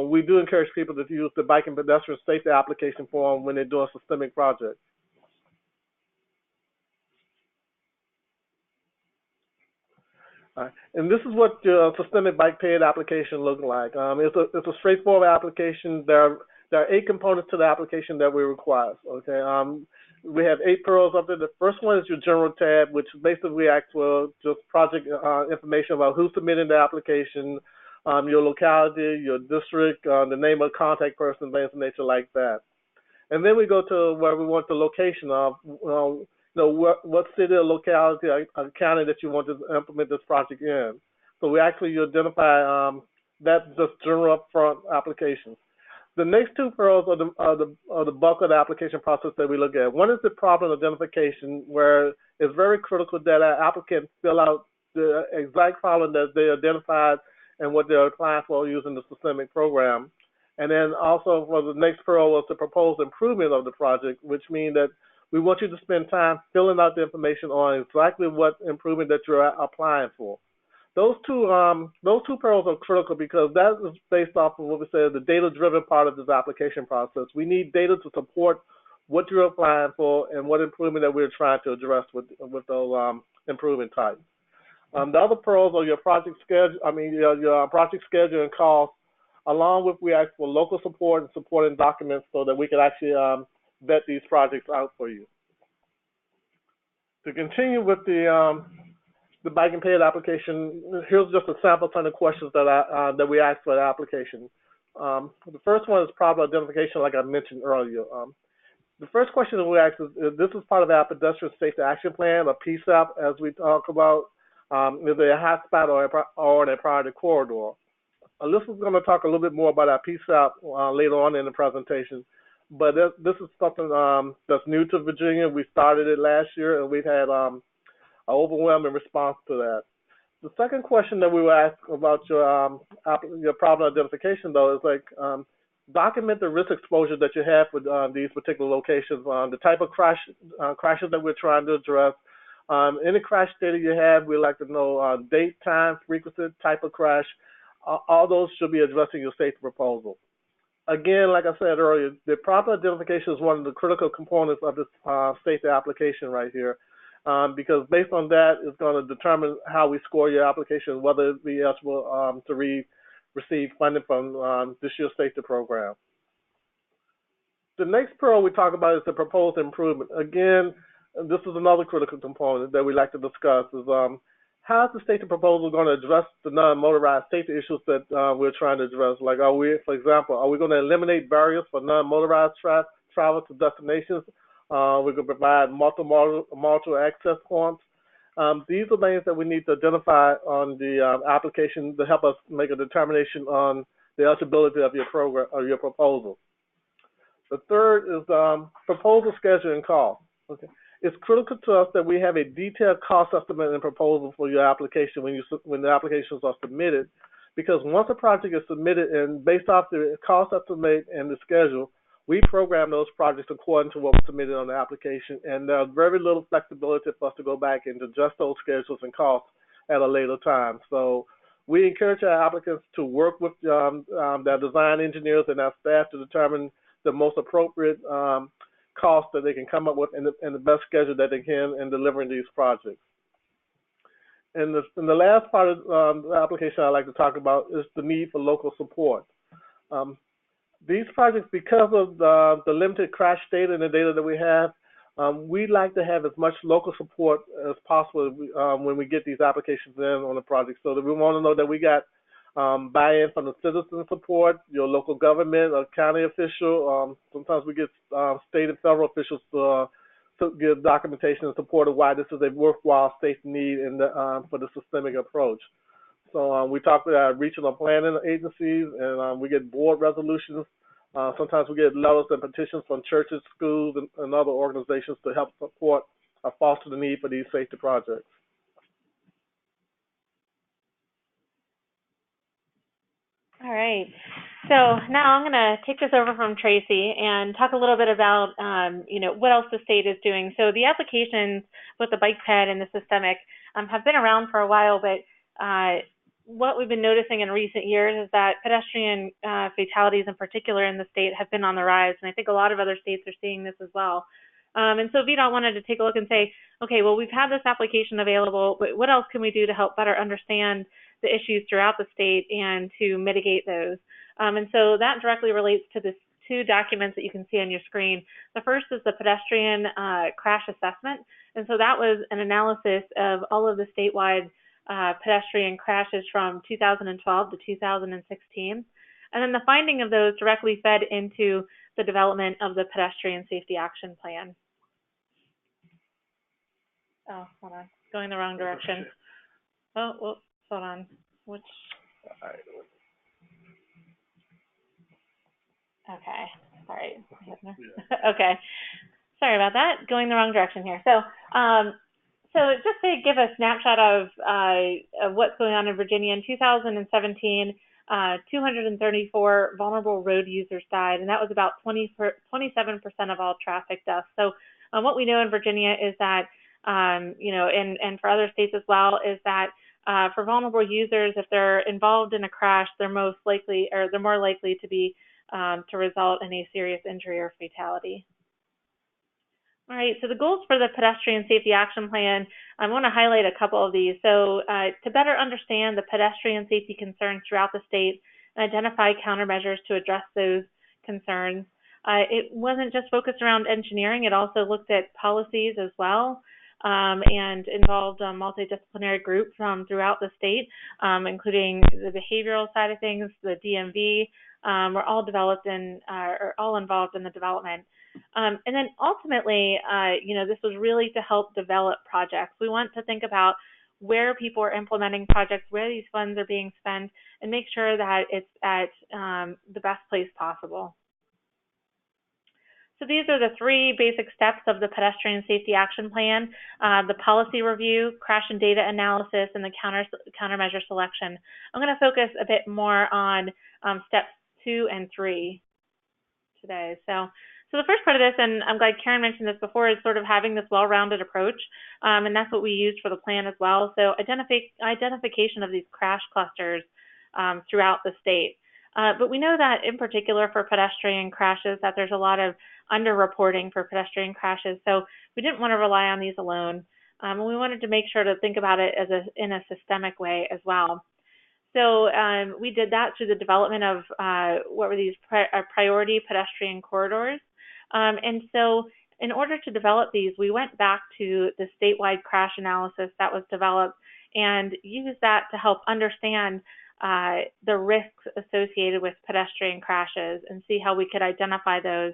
S5: we do encourage people to use the Bike and Pedestrian Safety application form when they're doing systemic projects. And this is what your systemic bike paid application looks like. It's a straightforward application. There are 8 components to the application that we require. Okay, we have 8 pearls up there. The first one is your general tab, which basically acts for just project information about who submitted the application, your locality, your district, the name of the contact person, things of nature like that. And then we go to where we want the location of, what city or locality or county that you want to implement this project in. So we actually identify that just general upfront applications. The next 2 pearls are the bulk of the application process that we look at. One is the problem identification, where it's very critical that our applicant fill out the exact problem that they identified and what they're applying for using the systemic program. And then also for the next pearl was the proposed improvement of the project, which means that we want you to spend time filling out the information on exactly what improvement that you're applying for. those two pearls are critical because that is based off of what we say the data-driven part of this application process. We need data to support what you're applying for and what improvement that we're trying to address with those improvement types. The other pearls are your project schedule. Your project schedule and cost, along with we ask for local support and supporting documents so that we can actually vet these projects out for you. To continue with the bike and pay application, here's just a sample ton of questions that we asked for the application. The first one is problem identification, like I mentioned earlier. The first question that we asked is this is part of our Pedestrian Safety Action Plan, or PSAP, as we talk about. Is it a hotspot or in a priority corridor? Alyssa's going to talk a little bit more about our PSAP later on in the presentation, but this is something that's new to Virginia. We started it last year, and we've had an overwhelming response to that. The second question that we were asked about your problem identification, though, is like document the risk exposure that you have with these particular locations, the type of crashes that we're trying to address. Any crash data you have, we'd like to know date, time, frequency, type of crash. All those should be addressing your safety proposal. Again, like I said earlier, the proper identification is one of the critical components of this safety application right here, because based on that, it's going to determine how we score your application, whether it be eligible to receive funding from this year's safety program. The next pearl we talk about is the proposed improvement. Again, this is another critical component that we like to discuss is how is the safety proposal going to address the non-motorized safety issues that we're trying to address? Like, for example, are we going to eliminate barriers for non-motorized travel to destinations? We're going to provide multiple access points. These are things that we need to identify on the application to help us make a determination on the eligibility of your program or your proposal. The third is proposal schedule and cost. Okay. It's critical to us that we have a detailed cost estimate and proposal for your application when the applications are submitted, because once a project is submitted and based off the cost estimate and the schedule, we program those projects according to what was submitted on the application, and there's very little flexibility for us to go back and adjust those schedules and costs at a later time. So we encourage our applicants to work with their design engineers and our staff to determine the most appropriate cost that they can come up with and the best schedule that they can in delivering these projects. And the last part of the application I'd like to talk about is the need for local support. These projects, because of the limited crash data and the data that we have, we'd like to have as much local support as possible when we get these applications in on the project, so that we want to know that we got buy-in from the citizen support, your local government, or county official. Sometimes we get state and federal officials to give documentation and support of why this is a worthwhile safety need for the systemic approach. So we talk with our regional planning agencies, and we get board resolutions. Sometimes we get letters and petitions from churches, schools, and other organizations to help support or foster the need for these safety projects.
S4: All right. So now I'm going to take this over from Tracy and talk a little bit about, what else the state is doing. So the applications with the bike ped and the systemic have been around for a while, but what we've been noticing in recent years is that pedestrian fatalities in particular in the state have been on the rise, and I think a lot of other states are seeing this as well. And so VDOT wanted to take a look and say, okay, well, we've had this application available, but what else can we do to help better understand the issues throughout the state and to mitigate those? And so that directly relates to the two documents that you can see on your screen. The first is the pedestrian crash assessment. And so that was an analysis of all of the statewide pedestrian crashes from 2012 to 2016. And then the finding of those directly fed into the development of the Pedestrian Safety Action Plan. Oh, hold on, going the wrong direction. Oh, whoops, hold on. Which? Okay, sorry. Okay, sorry about that. Going the wrong direction here. So just to give a snapshot of what's going on in Virginia, in 2017, 234 vulnerable road users died, and that was about 27% of all traffic deaths. So what we know in Virginia is that, and for other states as well, is that For vulnerable users, if they're involved in a crash, they're more likely to be to result in a serious injury or fatality. All right, so the goals for the Pedestrian Safety Action Plan, I want to highlight a couple of these. So to better understand the pedestrian safety concerns throughout the state and identify countermeasures to address those concerns. It wasn't just focused around engineering, it also looked at policies as well, and involved a multidisciplinary group from throughout the state, including the behavioral side of things, the DMV, were all developed in, or all involved in the development. And then ultimately, this was really to help develop projects. We want to think about where people are implementing projects, where these funds are being spent, and make sure that it's at the best place possible. So these are the three basic steps of the Pedestrian Safety Action Plan: the policy review, crash and data analysis, and the countermeasure selection. I'm going to focus a bit more on steps 2 and 3 today. So the first part of this, and I'm glad Karen mentioned this before, is sort of having this well-rounded approach, and that's what we used for the plan as well. So identification of these crash clusters throughout the state. But we know that in particular for pedestrian crashes that there's a lot of underreporting for pedestrian crashes, so we didn't want to rely on these alone, and we wanted to make sure to think about it as in a systemic way as well. So we did that through the development of what were these priority pedestrian corridors. And so in order to develop these, we went back to the statewide crash analysis that was developed and used that to help understand the risks associated with pedestrian crashes and see how we could identify those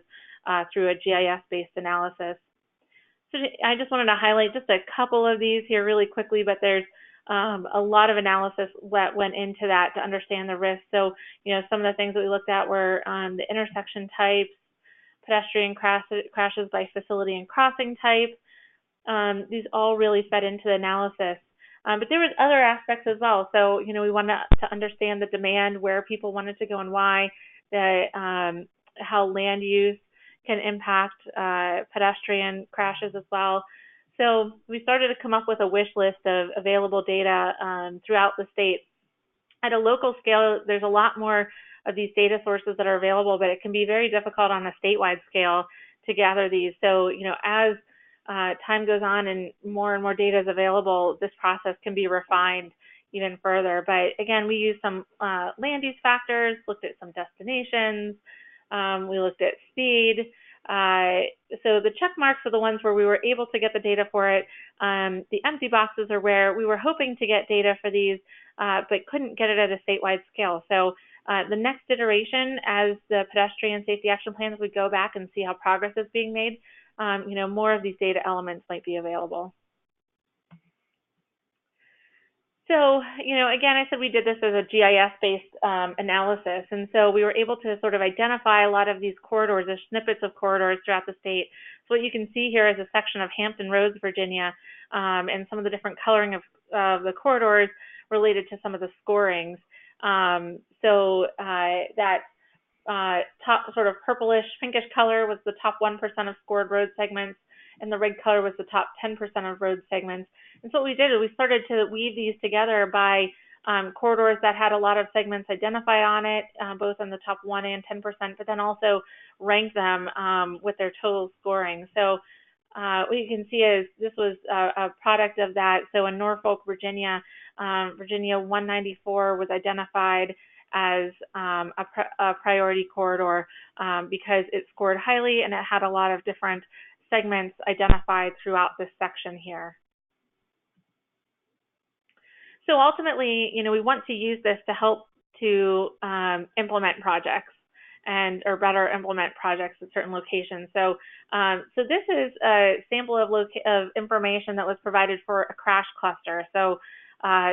S4: through a GIS-based analysis. So I just wanted to highlight just a couple of these here really quickly, but there's a lot of analysis that went into that to understand the risks. So, some of the things that we looked at were the intersection types, pedestrian crashes by facility and crossing type. These all really fed into the analysis. But there was other aspects as well. So, we wanted to understand the demand, where people wanted to go and why, how land use can impact pedestrian crashes as well. So we started to come up with a wish list of available data throughout the state. At a local scale, there's a lot more of these data sources that are available, but it can be very difficult on a statewide scale to gather these. So, as time goes on and more data is available, this process can be refined even further. But again, we used some land use factors, looked at some destinations, we looked at speed. So the check marks are the ones where we were able to get the data for it. The empty boxes are where we were hoping to get data for these, but couldn't get it at a statewide scale. So the next iteration, as the pedestrian safety action plans, we go back and see how progress is being made. More of these data elements might be available. So, again, I said we did this as a GIS-based analysis, and so we were able to sort of identify a lot of these corridors, or snippets of corridors throughout the state. So what you can see here is a section of Hampton Roads, Virginia, and some of the different coloring of the corridors related to some of the scorings. So that top sort of purplish, pinkish color was the top 1% of scored road segments, and the red color was the top 10% of road segments. And so what we did is we started to weave these together by corridors that had a lot of segments identified on it, both in the top 1 and 10%, but then also rank them with their total scoring. So what you can see is this was a product of that. So in Norfolk, Virginia, Virginia 194 was identified as a priority corridor because it scored highly and it had a lot of different segments identified throughout this section here. So ultimately, we want to use this to help to implement projects or better implement projects at certain locations. So, so this is a sample of information that was provided for a crash cluster. So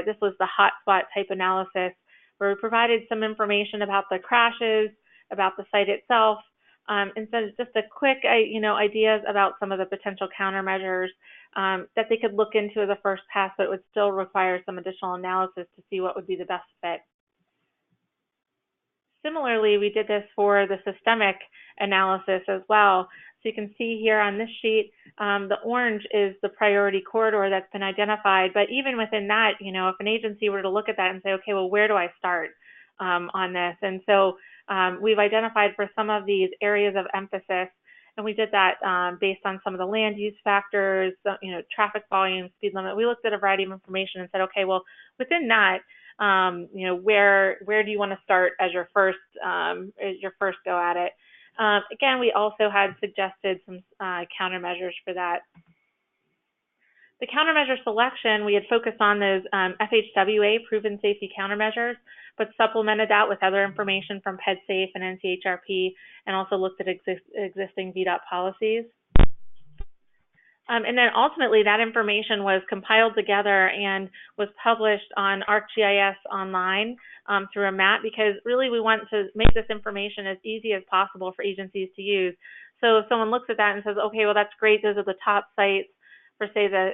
S4: this was the hotspot type analysis, where we provided some information about the crashes, about the site itself, and so just a quick, ideas about some of the potential countermeasures that they could look into as a first pass, but it would still require some additional analysis to see what would be the best fit. Similarly, we did this for the systemic analysis as well. So you can see here on this sheet, the orange is the priority corridor that's been identified. But even within that, if an agency were to look at that and say, okay, well, where do I start on this? And so we've identified for some of these areas of emphasis, and we did that based on some of the land use factors, traffic volume, speed limit. We looked at a variety of information and said, okay, well, within that, where do you want to start as your first go at it? Again, we also had suggested some countermeasures for that. The countermeasure selection, we had focused on those FHWA, proven safety countermeasures, but supplemented that with other information from PedSafe and NCHRP, and also looked at existing VDOT policies. And then ultimately, that information was compiled together and was published on ArcGIS online through a map, because really we want to make this information as easy as possible for agencies to use. So if someone looks at that and says, okay, well, that's great, those are the top sites for, say, the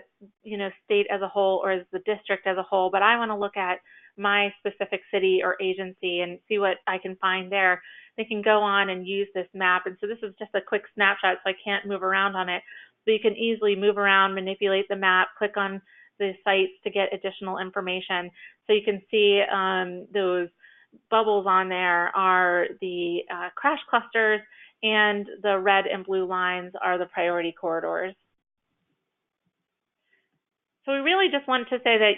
S4: state as a whole or as the district as a whole, but I want to look at my specific city or agency and see what I can find there. They can go on and use this map. And so this is just a quick snapshot, so I can't move around on it. So you can easily move around, manipulate the map, click on the sites to get additional information. So you can see those bubbles on there are the crash clusters, and the red and blue lines are the priority corridors. So we really just want to say that,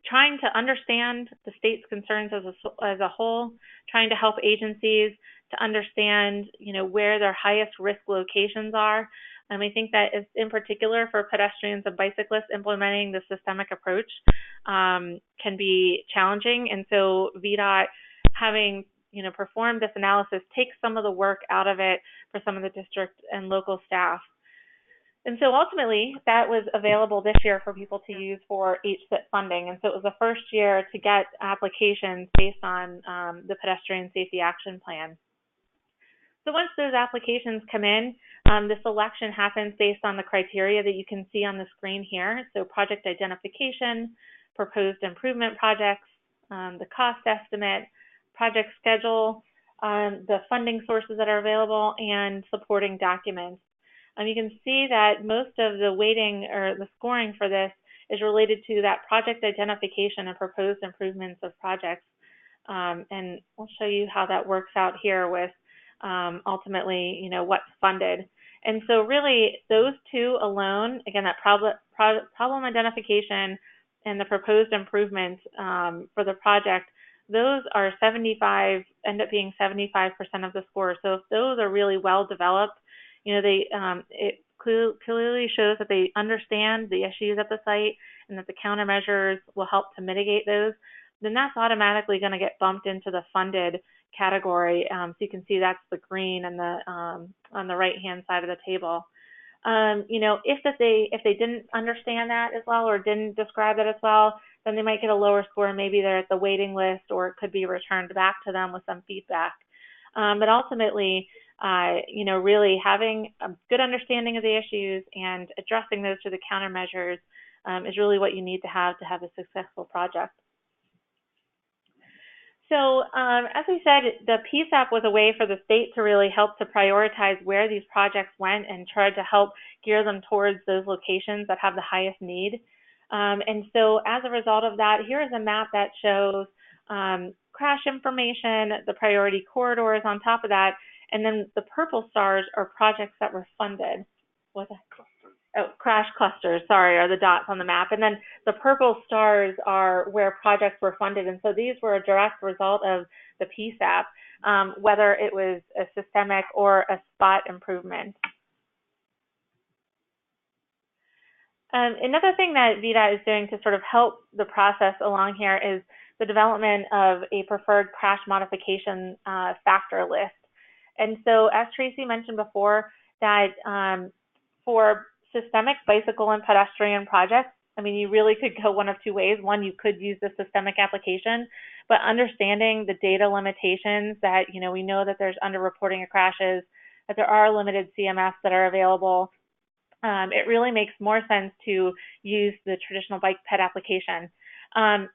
S4: trying to understand the state's concerns as a whole, trying to help agencies to understand, where their highest risk locations are. And we think that is in particular for pedestrians and bicyclists, implementing the systemic approach can be challenging. And so VDOT, having performed this analysis, takes some of the work out of it for some of the district and local staff. And so ultimately, that was available this year for people to use for HSIP funding. And so it was the first year to get applications based on the Pedestrian Safety Action Plan. So once those applications come in, the selection happens based on the criteria that you can see on the screen here. So project identification, proposed improvement projects, the cost estimate, project schedule, the funding sources that are available, and supporting documents. You can see that most of the weighting or the scoring for this is related to that project identification and proposed improvements of projects. And we'll show you how that works out here with ultimately, what's funded. And so really those two alone, again, that problem identification and the proposed improvements for the project, those are end up being 75% of the score. So if those are really well developed, it clearly shows that they understand the issues at the site and that the countermeasures will help to mitigate those, then that's automatically going to get bumped into the funded category. So you can see that's the green and on the right-hand side of the table. If they didn't understand that as well or didn't describe that as well, then they might get a lower score. Maybe they're at the waiting list, or it could be returned back to them with some feedback. But ultimately, really having a good understanding of the issues and addressing those through the countermeasures is really what you need to have a successful project. So as we said, the PSAP was a way for the state to really help to prioritize where these projects went and try to help gear them towards those locations that have the highest need. And so as a result of that, here is a map that shows crash information, the priority corridors on top of that, and then the purple stars are projects that were funded. Crash clusters, sorry, are the dots on the map. And then the purple stars are where projects were funded. And so these were a direct result of the PSAP, whether it was a systemic or a spot improvement. Another thing that VDOT is doing to sort of help the process along here is the development of a preferred crash modification factor list. And so as Tracy mentioned before, that for systemic bicycle and pedestrian projects, I mean, you really could go one of two ways. One, you could use the systemic application, but understanding the data limitations that, we know that there's underreporting of crashes, that there are limited CMFs that are available, it really makes more sense to use the traditional bike ped application.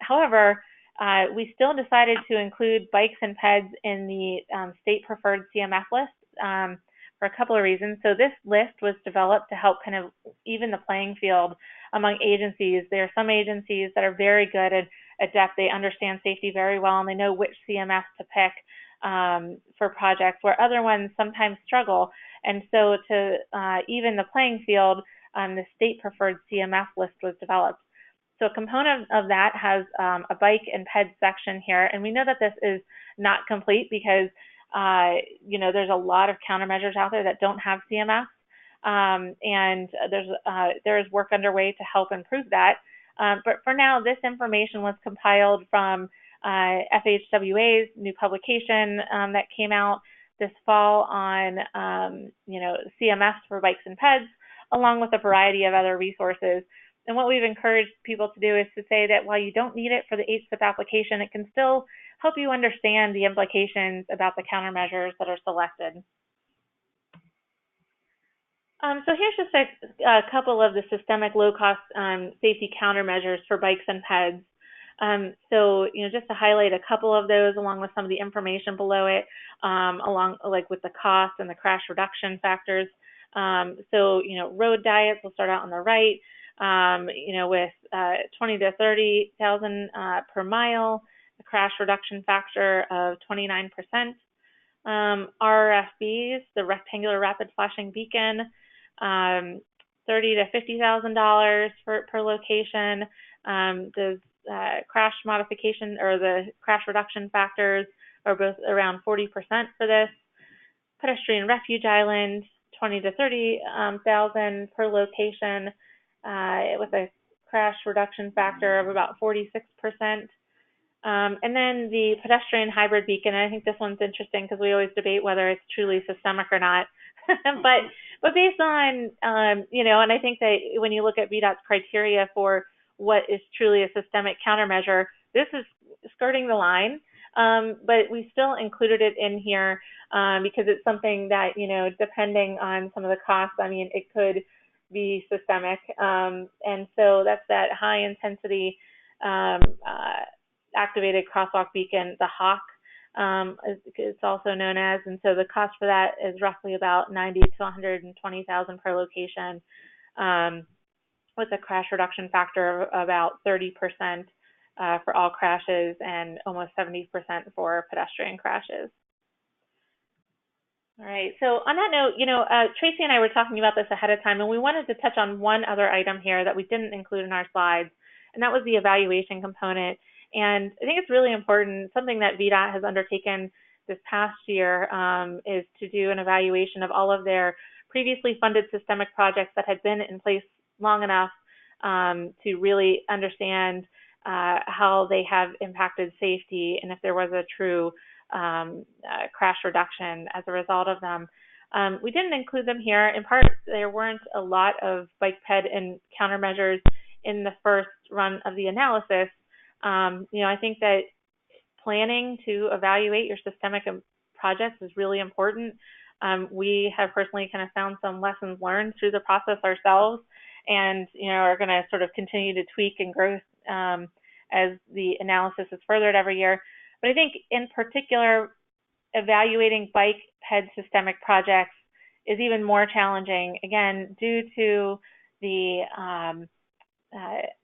S4: However, we still decided to include bikes and peds in the state preferred CMF list for a couple of reasons. So this list was developed to help kind of even the playing field among agencies. There are some agencies that are very good at depth. They understand safety very well, and they know which CMS to pick for projects, where other ones sometimes struggle. And so to even the playing field, the state preferred CMS list was developed. So a component of that has a bike and ped section here, and we know that this is not complete because there's a lot of countermeasures out there that don't have CMS, and there is work underway to help improve that. But for now, this information was compiled from FHWA's new publication that came out this fall on CMS for bikes and peds, along with a variety of other resources. And what we've encouraged people to do is to say that while you don't need it for the HSIP application, it can still help you understand the implications about the countermeasures that are selected. So here's just a couple of the systemic low-cost safety countermeasures for bikes and peds. So just to highlight a couple of those, along with some of the information below it, along like with the cost and the crash reduction factors. So road diets, we'll start out on the right. With 20 to 30,000 per mile, a crash reduction factor of 29%. RRFBs, the rectangular rapid flashing beacon, $30,000 to $50,000 per location. The crash modification or the crash reduction factors are both around 40% for this. Pedestrian refuge island, 20 to 30,000 per location. With a crash reduction factor of about 46%. And then the pedestrian hybrid beacon, I think this one's interesting because we always debate whether it's truly systemic or not. but based on, and I think that when you look at VDOT's criteria for what is truly a systemic countermeasure, this is skirting the line. But we still included it in here because it's something that, depending on some of the costs, it could be systemic, and so that's that high intensity activated crosswalk beacon, the HAWK, it's also known as, and so the cost for that is roughly about $90,000 to $120,000 per location, with a crash reduction factor of about 30% for all crashes and almost 70% for pedestrian crashes. All right, so on that note, Tracy and I were talking about this ahead of time, and we wanted to touch on one other item here that we didn't include in our slides, and that was the evaluation component. And I think it's really important, something that VDOT has undertaken this past year is to do an evaluation of all of their previously funded systemic projects that had been in place long enough to really understand how they have impacted safety and if there was a true crash reduction as a result of them. We didn't include them here. In part, there weren't a lot of bike ped and countermeasures in the first run of the analysis. I think that planning to evaluate your systemic projects is really important. We have personally kind of found some lessons learned through the process ourselves, and are going to sort of continue to tweak and grow as the analysis is furthered every year. But I think in particular, evaluating bike ped systemic projects is even more challenging, again, due to the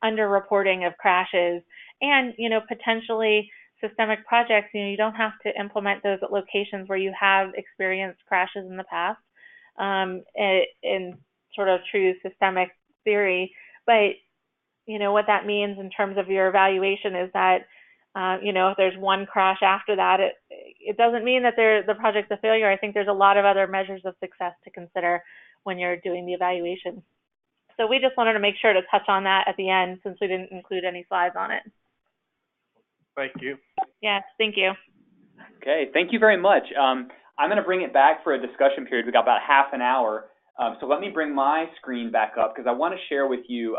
S4: underreporting of crashes and, potentially systemic projects, you don't have to implement those at locations where you have experienced crashes in the past in sort of true systemic theory. But, what that means in terms of your evaluation is that, if there's one crash after that, it doesn't mean that the project's a failure. I think there's a lot of other measures of success to consider when you're doing the evaluation. So we just wanted to make sure to touch on that at the end since we didn't include any slides on it.
S5: Thank you.
S4: Yes, thank you.
S1: Okay, thank you very much. I'm going to bring it back for a discussion period. We've got about half an hour. So let me bring my screen back up because I want to share with you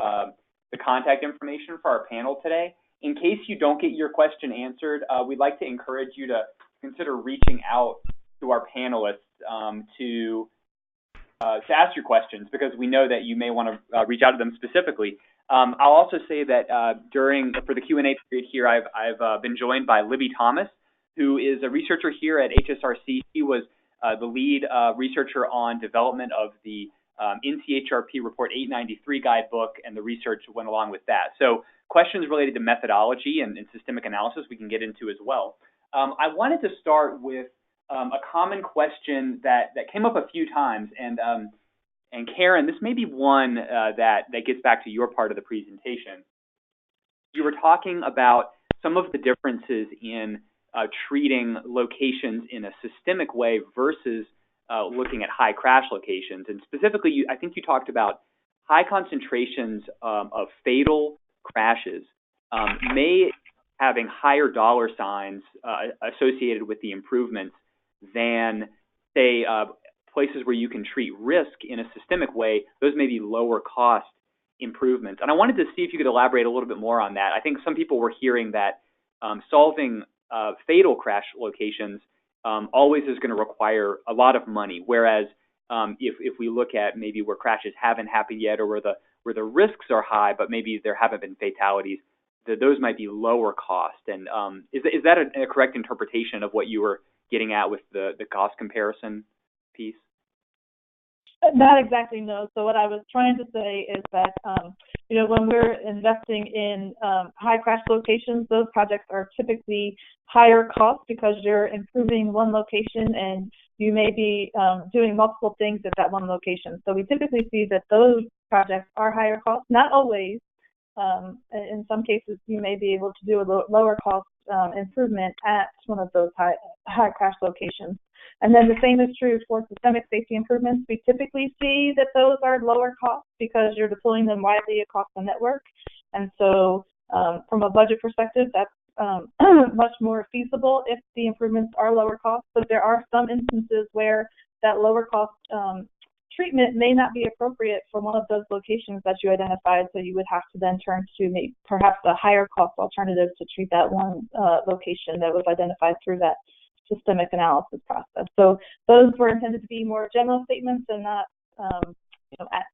S1: the contact information for our panel today. In case you don't get your question answered, we'd like to encourage you to consider reaching out to our panelists to ask your questions because we know that you may want to reach out to them specifically. I'll also say that for the Q&A period here, I've been joined by Libby Thomas, who is a researcher here at HSRC. She was the lead researcher on development of the NCHRP Report 893 guidebook, and the research went along with that. So questions related to methodology and systemic analysis we can get into as well. I wanted to start with a common question that came up a few times, and Karen, this may be one that gets back to your part of the presentation. You were talking about some of the differences in treating locations in a systemic way versus looking at high crash locations. And specifically, I think you talked about high concentrations of fatal crashes may having higher dollar signs associated with the improvements than, say, places where you can treat risk in a systemic way. Those may be lower cost improvements. And I wanted to see if you could elaborate a little bit more on that. I think some people were hearing that solving fatal crash locations always is going to require a lot of money, whereas if we look at maybe where crashes haven't happened yet, or where the risks are high, but maybe there haven't been fatalities, those might be lower cost. And is that a correct interpretation of what you were getting at with the cost comparison piece?
S3: Not exactly, no. So what I was trying to say is that, when we're investing in high crash locations, those projects are typically higher cost because you're improving one location and you may be doing multiple things at that one location. So we typically see that those projects are higher cost, not always. In some cases, you may be able to do a lower cost improvement at one of those high crash locations. And then the same is true for systemic safety improvements. We typically see that those are lower cost because you're deploying them widely across the network. And so from a budget perspective, that's much more feasible if the improvements are lower cost. But there are some instances where that lower cost treatment may not be appropriate for one of those locations that you identified. So you would have to then turn to perhaps a higher cost alternative to treat that one location that was identified through that systemic analysis process. So those were intended to be more general statements and not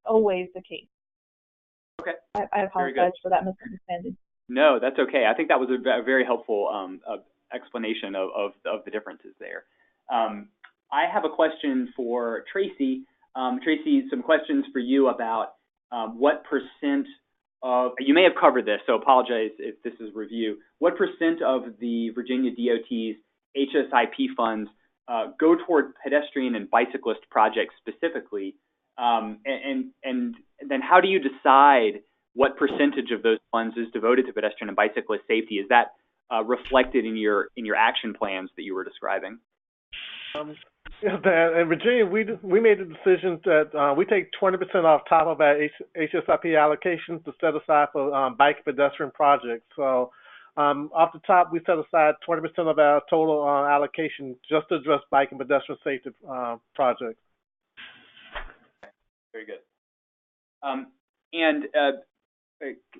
S3: always the case.
S1: Okay.
S3: I apologize for that misunderstanding.
S1: No, that's okay. I think that was a very helpful explanation of the differences there. I have a question for Tracy. Tracy, some questions for you about what percent of, you may have covered this, so apologize if this is review. What percent of the Virginia DOT's HSIP funds go toward pedestrian and bicyclist projects specifically? And then how do you decide what percentage of those funds is devoted to pedestrian and bicyclist safety? Is that reflected in your action plans that you were describing?
S5: In Virginia, we made the decision that we take 20% off top of our HSIP allocations to set aside for bike pedestrian projects. So off the top, we set aside 20% of our total allocation just to address bike and pedestrian safety projects.
S1: Very good.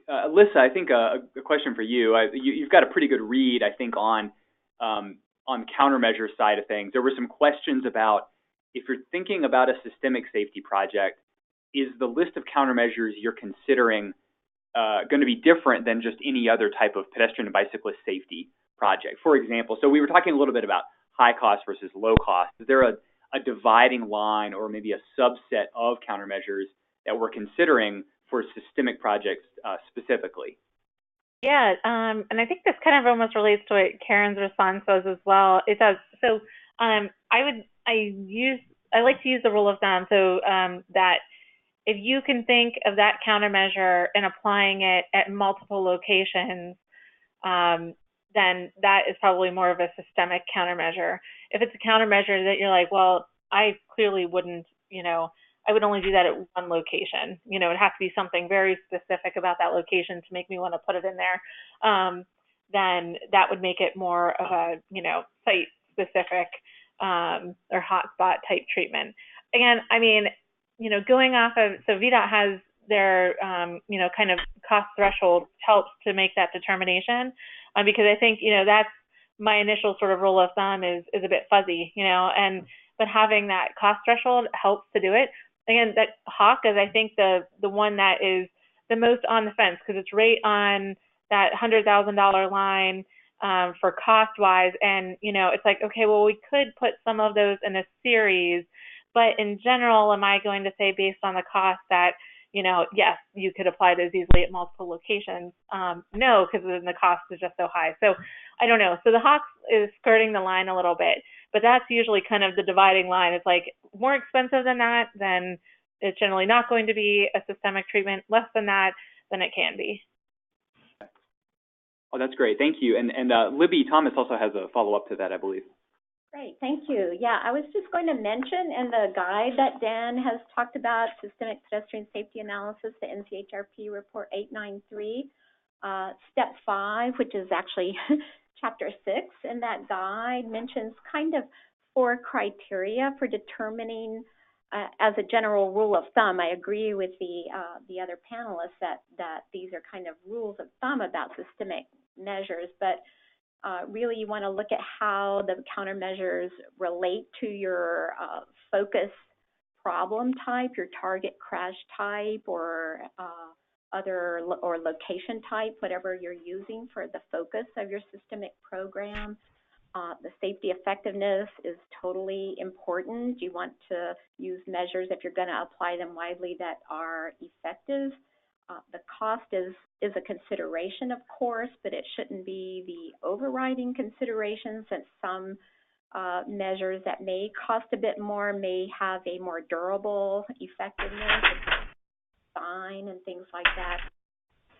S1: Alyssa, I think a question for you. You've got a pretty good read, I think, on the countermeasure side of things. There were some questions about if you're thinking about a systemic safety project, is the list of countermeasures you're considering going to be different than just any other type of pedestrian and bicyclist safety project? For example, so we were talking a little bit about high cost versus low cost. Is there a dividing line or maybe a subset of countermeasures that we're considering for systemic projects specifically?
S4: Yeah, and I think this kind of almost relates to what Karen's response was as well. It does. So I like to use the rule of thumb, so that if you can think of that countermeasure and applying it at multiple locations, then that is probably more of a systemic countermeasure. If it's a countermeasure that you're like, well, I clearly wouldn't, I would only do that at one location. It has to be something very specific about that location to make me want to put it in there. Then that would make it more of a, site-specific or hotspot type treatment. Again, I mean, going off of, so VDOT has their, kind of cost threshold helps to make that determination, because I think, that's my initial sort of rule of thumb is a bit fuzzy, but having that cost threshold helps to do it. Again, that HAWK is, I think, the one that is the most on the fence because it's right on that $100,000 line. for cost-wise. And, you know, it's like, okay, well, we could put some of those in a series, but in general, am I going to say based on the cost that, you know, yes, you could apply those easily at multiple locations? No, because then the cost is just so high. So I don't know. So the HOCS is skirting the line a little bit, but that's usually kind of the dividing line. It's like more expensive than that, then it's generally not going to be a systemic treatment. Less than that, then it can be.
S1: Oh, that's great. Thank you. And Libby Thomas also has a follow-up to that, I believe.
S6: Great, thank you. Yeah, I was just going to mention in the guide that Dan has talked about, Systemic Pedestrian Safety Analysis, the NCHRP Report 893, Step 5, which is actually Chapter 6 in that guide, mentions kind of 4 criteria for determining, as a general rule of thumb. I agree with the other panelists that these are kind of rules of thumb about systemic measures, but really you want to look at how the countermeasures relate to your focus problem type, your target crash type, or location type, whatever you're using for the focus of your systemic program. The safety effectiveness is totally important. You want to use measures, if you're going to apply them widely, that are effective. The cost is a consideration, of course, but it shouldn't be the overriding consideration, since some measures that may cost a bit more may have a more durable effectiveness, design, and things like that.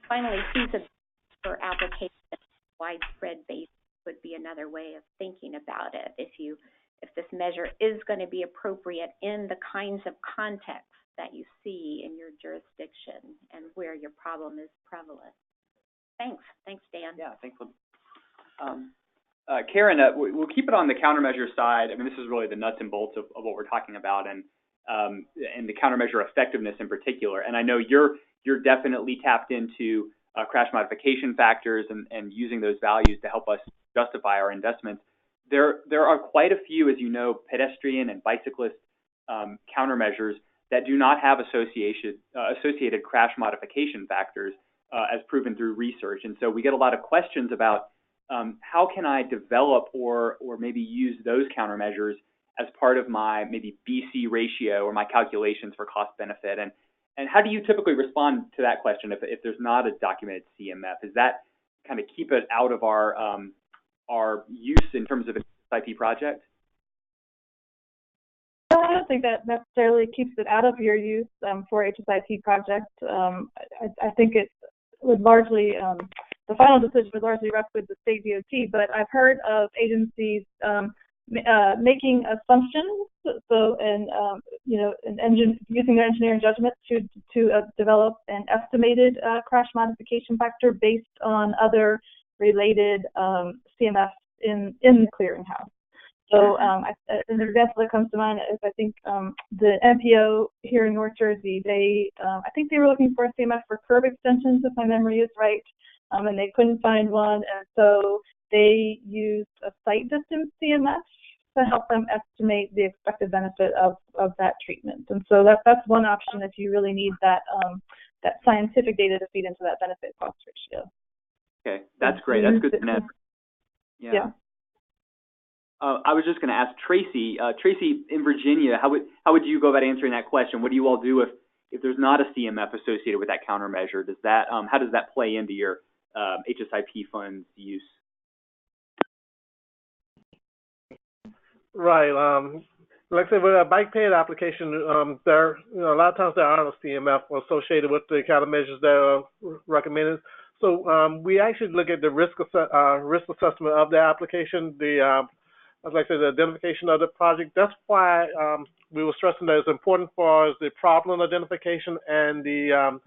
S6: Finally, feasibility for application widespread basis would be another way of thinking about it. If this measure is going to be appropriate in the kinds of contexts that you see in your jurisdiction and where your problem is prevalent. Thanks, Dan.
S1: Yeah, thanks. Karen, we'll keep it on the countermeasure side. I mean, this is really the nuts and bolts of what we're talking about, and the countermeasure effectiveness in particular. And I know you're definitely tapped into crash modification factors and using those values to help us justify our investments. There are quite a few, as you know, pedestrian and bicyclist countermeasures that do not have associated crash modification factors as proven through research. And so we get a lot of questions about how can I develop or maybe use those countermeasures as part of my maybe BC ratio or my calculations for cost benefit. And how do you typically respond to that question if there's not a documented CMF? Is that kind of keep it out of our use in terms of an HSIP project?
S3: No, I don't think that necessarily keeps it out of your use for HSIP project. I think it would largely, the final decision would largely rest with the state DOT, but I've heard of agencies making assumptions, using their engineering judgment to develop an estimated crash modification factor based on other related CMFs in the clearinghouse. So an example that comes to mind is I think the NPO here in North Jersey, I think they were looking for a CMF for curb extensions, if my memory is right, and they couldn't find one, and so they used a site distance CMF to help them estimate the expected benefit of that treatment. And so that's one option if you really need that scientific data to feed into that benefit cost ratio.
S1: Okay, that's great. That's good to know.
S3: Yeah.
S1: I was just going to ask Tracy. Tracy, in Virginia, how would you go about answering that question? What do you all do if there's not a CMF associated with that countermeasure? Does that how does that play into your HSIP funds use?
S5: Right. Like I said, with a bike pay application, a lot of times there aren't a CMF associated with the countermeasures that are recommended. So we actually look at the risk assessment of the application, as I said, the identification of the project. That's why we were stressing that it's important for us the problem identification and the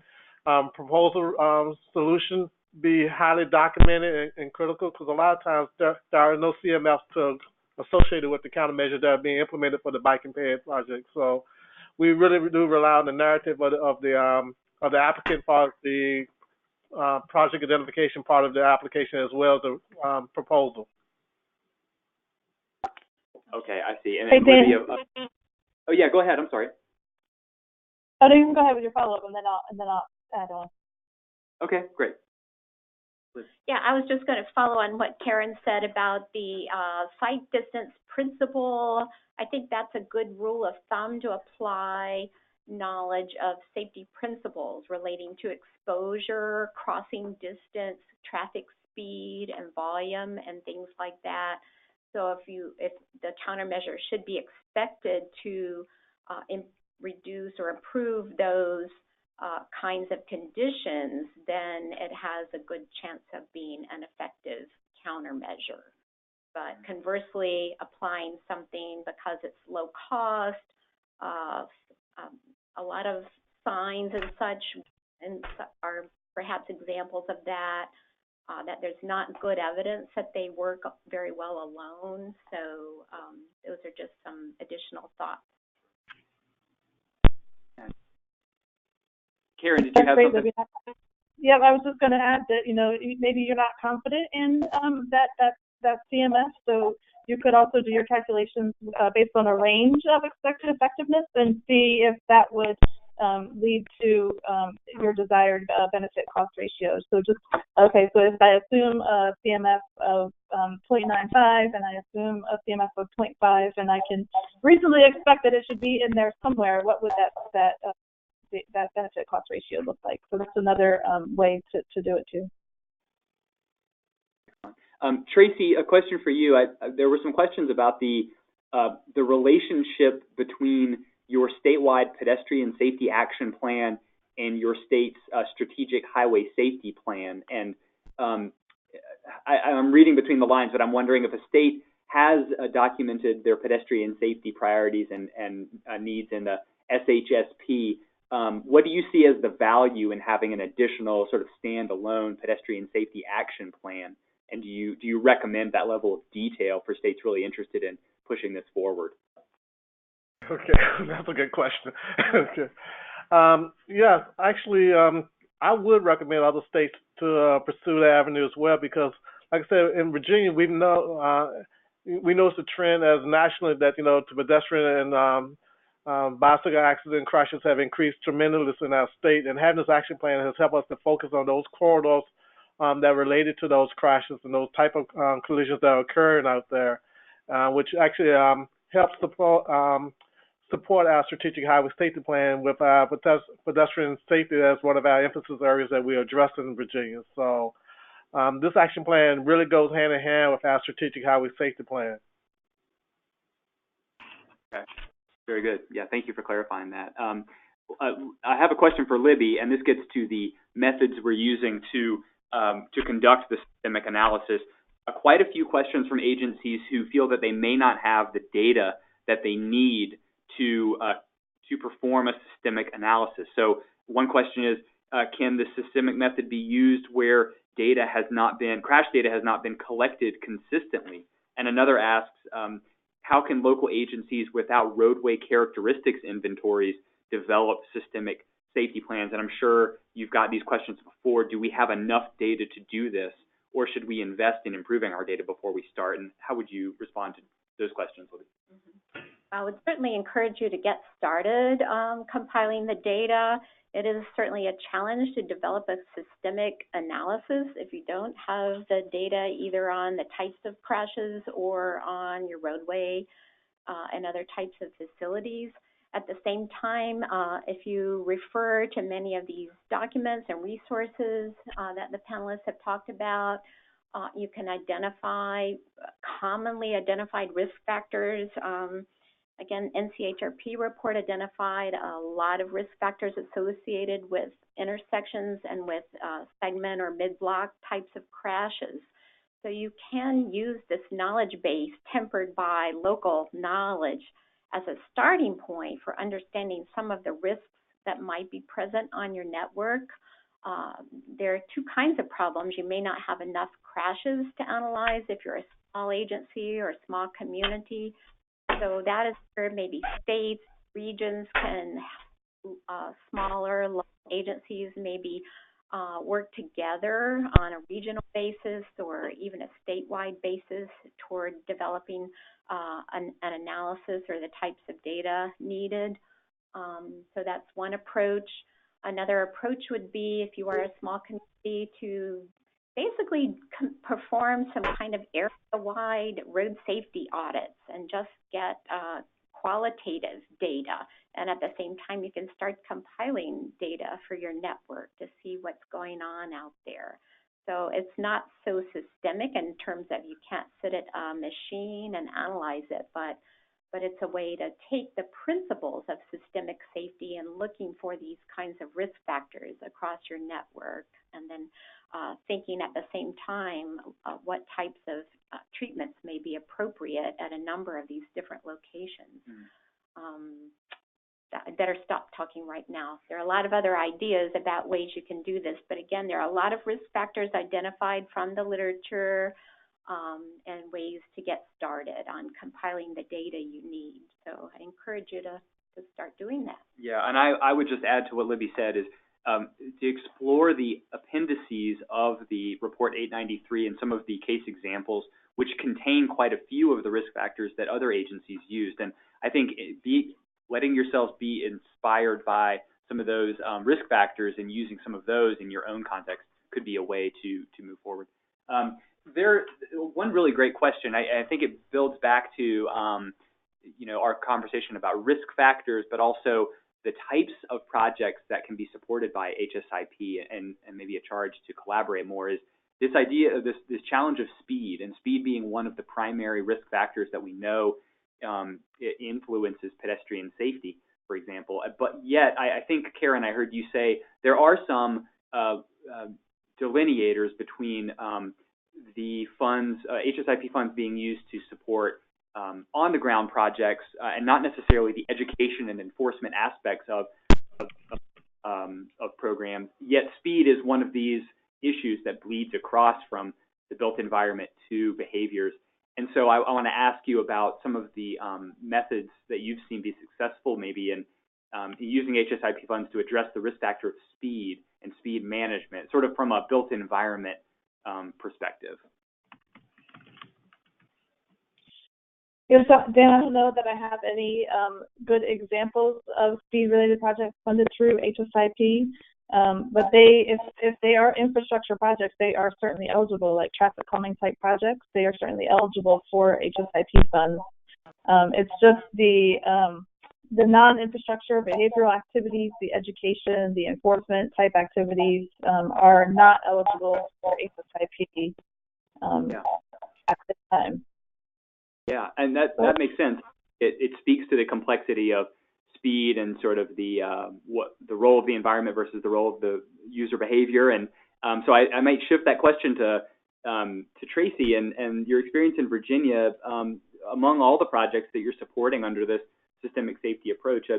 S5: proposal solution be highly documented and critical, because a lot of times there are no CMFs associated with the countermeasures that are being implemented for the bike impaired project. So we really do rely on the narrative of the applicant part, the project identification part of the application, as well as the proposal.
S1: Okay, I see. And
S3: hey, Dan.
S1: Libby, oh yeah, go ahead. I'm sorry.
S3: Oh, no, you can go ahead with your follow-up, and then I'll add on.
S1: Okay, great. please.
S6: Yeah, I was just going to follow on what Karen said about the sight distance principle. I think that's a good rule of thumb to apply knowledge of safety principles relating to exposure, crossing distance, traffic speed and volume, and things like that. So if the countermeasure should be expected to reduce or improve those kinds of conditions, then it has a good chance of being an effective countermeasure. But conversely, applying something because it's low cost, a lot of signs and such and are perhaps examples of that, that there's not good evidence that they work very well alone. So those are just some additional thoughts.
S1: Karen, did you have something?
S3: Yeah, I was just going to add that, maybe you're not confident in that CMS, so you could also do your calculations based on a range of expected effectiveness and see if that would lead to your desired benefit cost ratio. So so if I assume a CMF of 0.95 and I assume a CMF of 0.5, and I can reasonably expect that it should be in there somewhere, what would that benefit cost ratio look like? So that's another way to do it too.
S1: Tracy, a question for you. There were some questions about the relationship between your statewide pedestrian safety action plan and your state's strategic highway safety plan. And I'm reading between the lines, but I'm wondering if a state has documented their pedestrian safety priorities and needs in the SHSP. What do you see as the value in having an additional sort of standalone pedestrian safety action plan? And do you recommend that level of detail for states really interested in pushing this forward?
S5: Okay, that's a good question. Okay. Yes, actually, I would recommend other states to pursue that avenue as well, because, like I said, in Virginia, we know it's a trend as nationally that to pedestrian and bicycle accident crashes have increased tremendously in our state, and having this action plan has helped us to focus on those corridors that are related to those crashes and those type of collisions that are occurring out there, which actually helps support our strategic highway safety plan with pedestrian safety as one of our emphasis areas that we address in Virginia. So this action plan really goes hand in hand with our strategic highway safety plan.
S1: Okay, very good. Yeah, thank you for clarifying that. I have a question for Libby, and this gets to the methods we're using to conduct the systemic analysis. Quite a few questions from agencies who feel that they may not have the data that they need to perform a systemic analysis. So one question is, can the systemic method be used where crash data has not been collected consistently? And another asks, how can local agencies without roadway characteristics inventories develop systemic safety plans? And I'm sure you've got these questions before. Do we have enough data to do this, or should we invest in improving our data before we start? And how would you respond to those questions, Libby?
S6: Mm-hmm. I would certainly encourage you to get started compiling the data. It is certainly a challenge to develop a systemic analysis if you don't have the data either on the types of crashes or on your roadway and other types of facilities. At the same time, if you refer to many of these documents and resources that the panelists have talked about, you can identify commonly identified risk factors. Again, NCHRP report identified a lot of risk factors associated with intersections and with segment or mid-block types of crashes. So you can use this knowledge base tempered by local knowledge as a starting point for understanding some of the risks that might be present on your network. There are two kinds of problems. You may not have enough crashes to analyze if you're a small agency or a small community. So that is where maybe states, regions can, smaller local agencies maybe work together on a regional basis or even a statewide basis toward developing an analysis or the types of data needed. So that's one approach. Another approach would be, if you are a small community, to basically perform some kind of area-wide road safety audits and just get qualitative data. And at the same time, you can start compiling data for your network to see what's going on out there. So it's not so systemic in terms of you can't sit at a machine and analyze it, but it's a way to take the principles of systemic safety and looking for these kinds of risk factors across your network, and then thinking at the same time what types of treatments may be appropriate at a number of these different locations. I better stop talking right now. There are a lot of other ideas about ways you can do this, but again, there are a lot of risk factors identified from the literature, and ways to get started on compiling the data you need. So I encourage you to start doing that.
S1: Yeah, and I would just add to what Libby said is to explore the appendices of the Report 893 and some of the case examples, which contain quite a few of the risk factors that other agencies used. And I think letting yourselves be inspired by some of those risk factors and using some of those in your own context could be a way to move forward. One really great question. I think it builds back to our conversation about risk factors, but also the types of projects that can be supported by HSIP, and maybe a charge to collaborate more, is this idea of this challenge of speed, and speed being one of the primary risk factors that we know influences pedestrian safety, for example. But yet, I think, Karen, I heard you say there are some delineators between the funds, HSIP funds being used to support on-the-ground projects and not necessarily the education and enforcement aspects of programs, yet speed is one of these issues that bleeds across from the built environment to behaviors. And so I want to ask you about some of the methods that you've seen be successful maybe in using HSIP funds to address the risk factor of speed and speed management, sort of from a built environment perspective.
S3: Yeah, so Dan, I don't know that I have any good examples of speed-related projects funded through HSIP, but if they are infrastructure projects, they are certainly eligible, like traffic calming type projects. They are certainly eligible for HSIP funds. It's just the non-infrastructure behavioral activities, the education, the enforcement type activities are not eligible for HSIP at this time.
S1: Yeah, and that makes sense. It speaks to the complexity of speed and sort of the role of the environment versus the role of the user behavior. And so I might shift that question to Tracy and your experience in Virginia. Among all the projects that you're supporting under this systemic safety approach,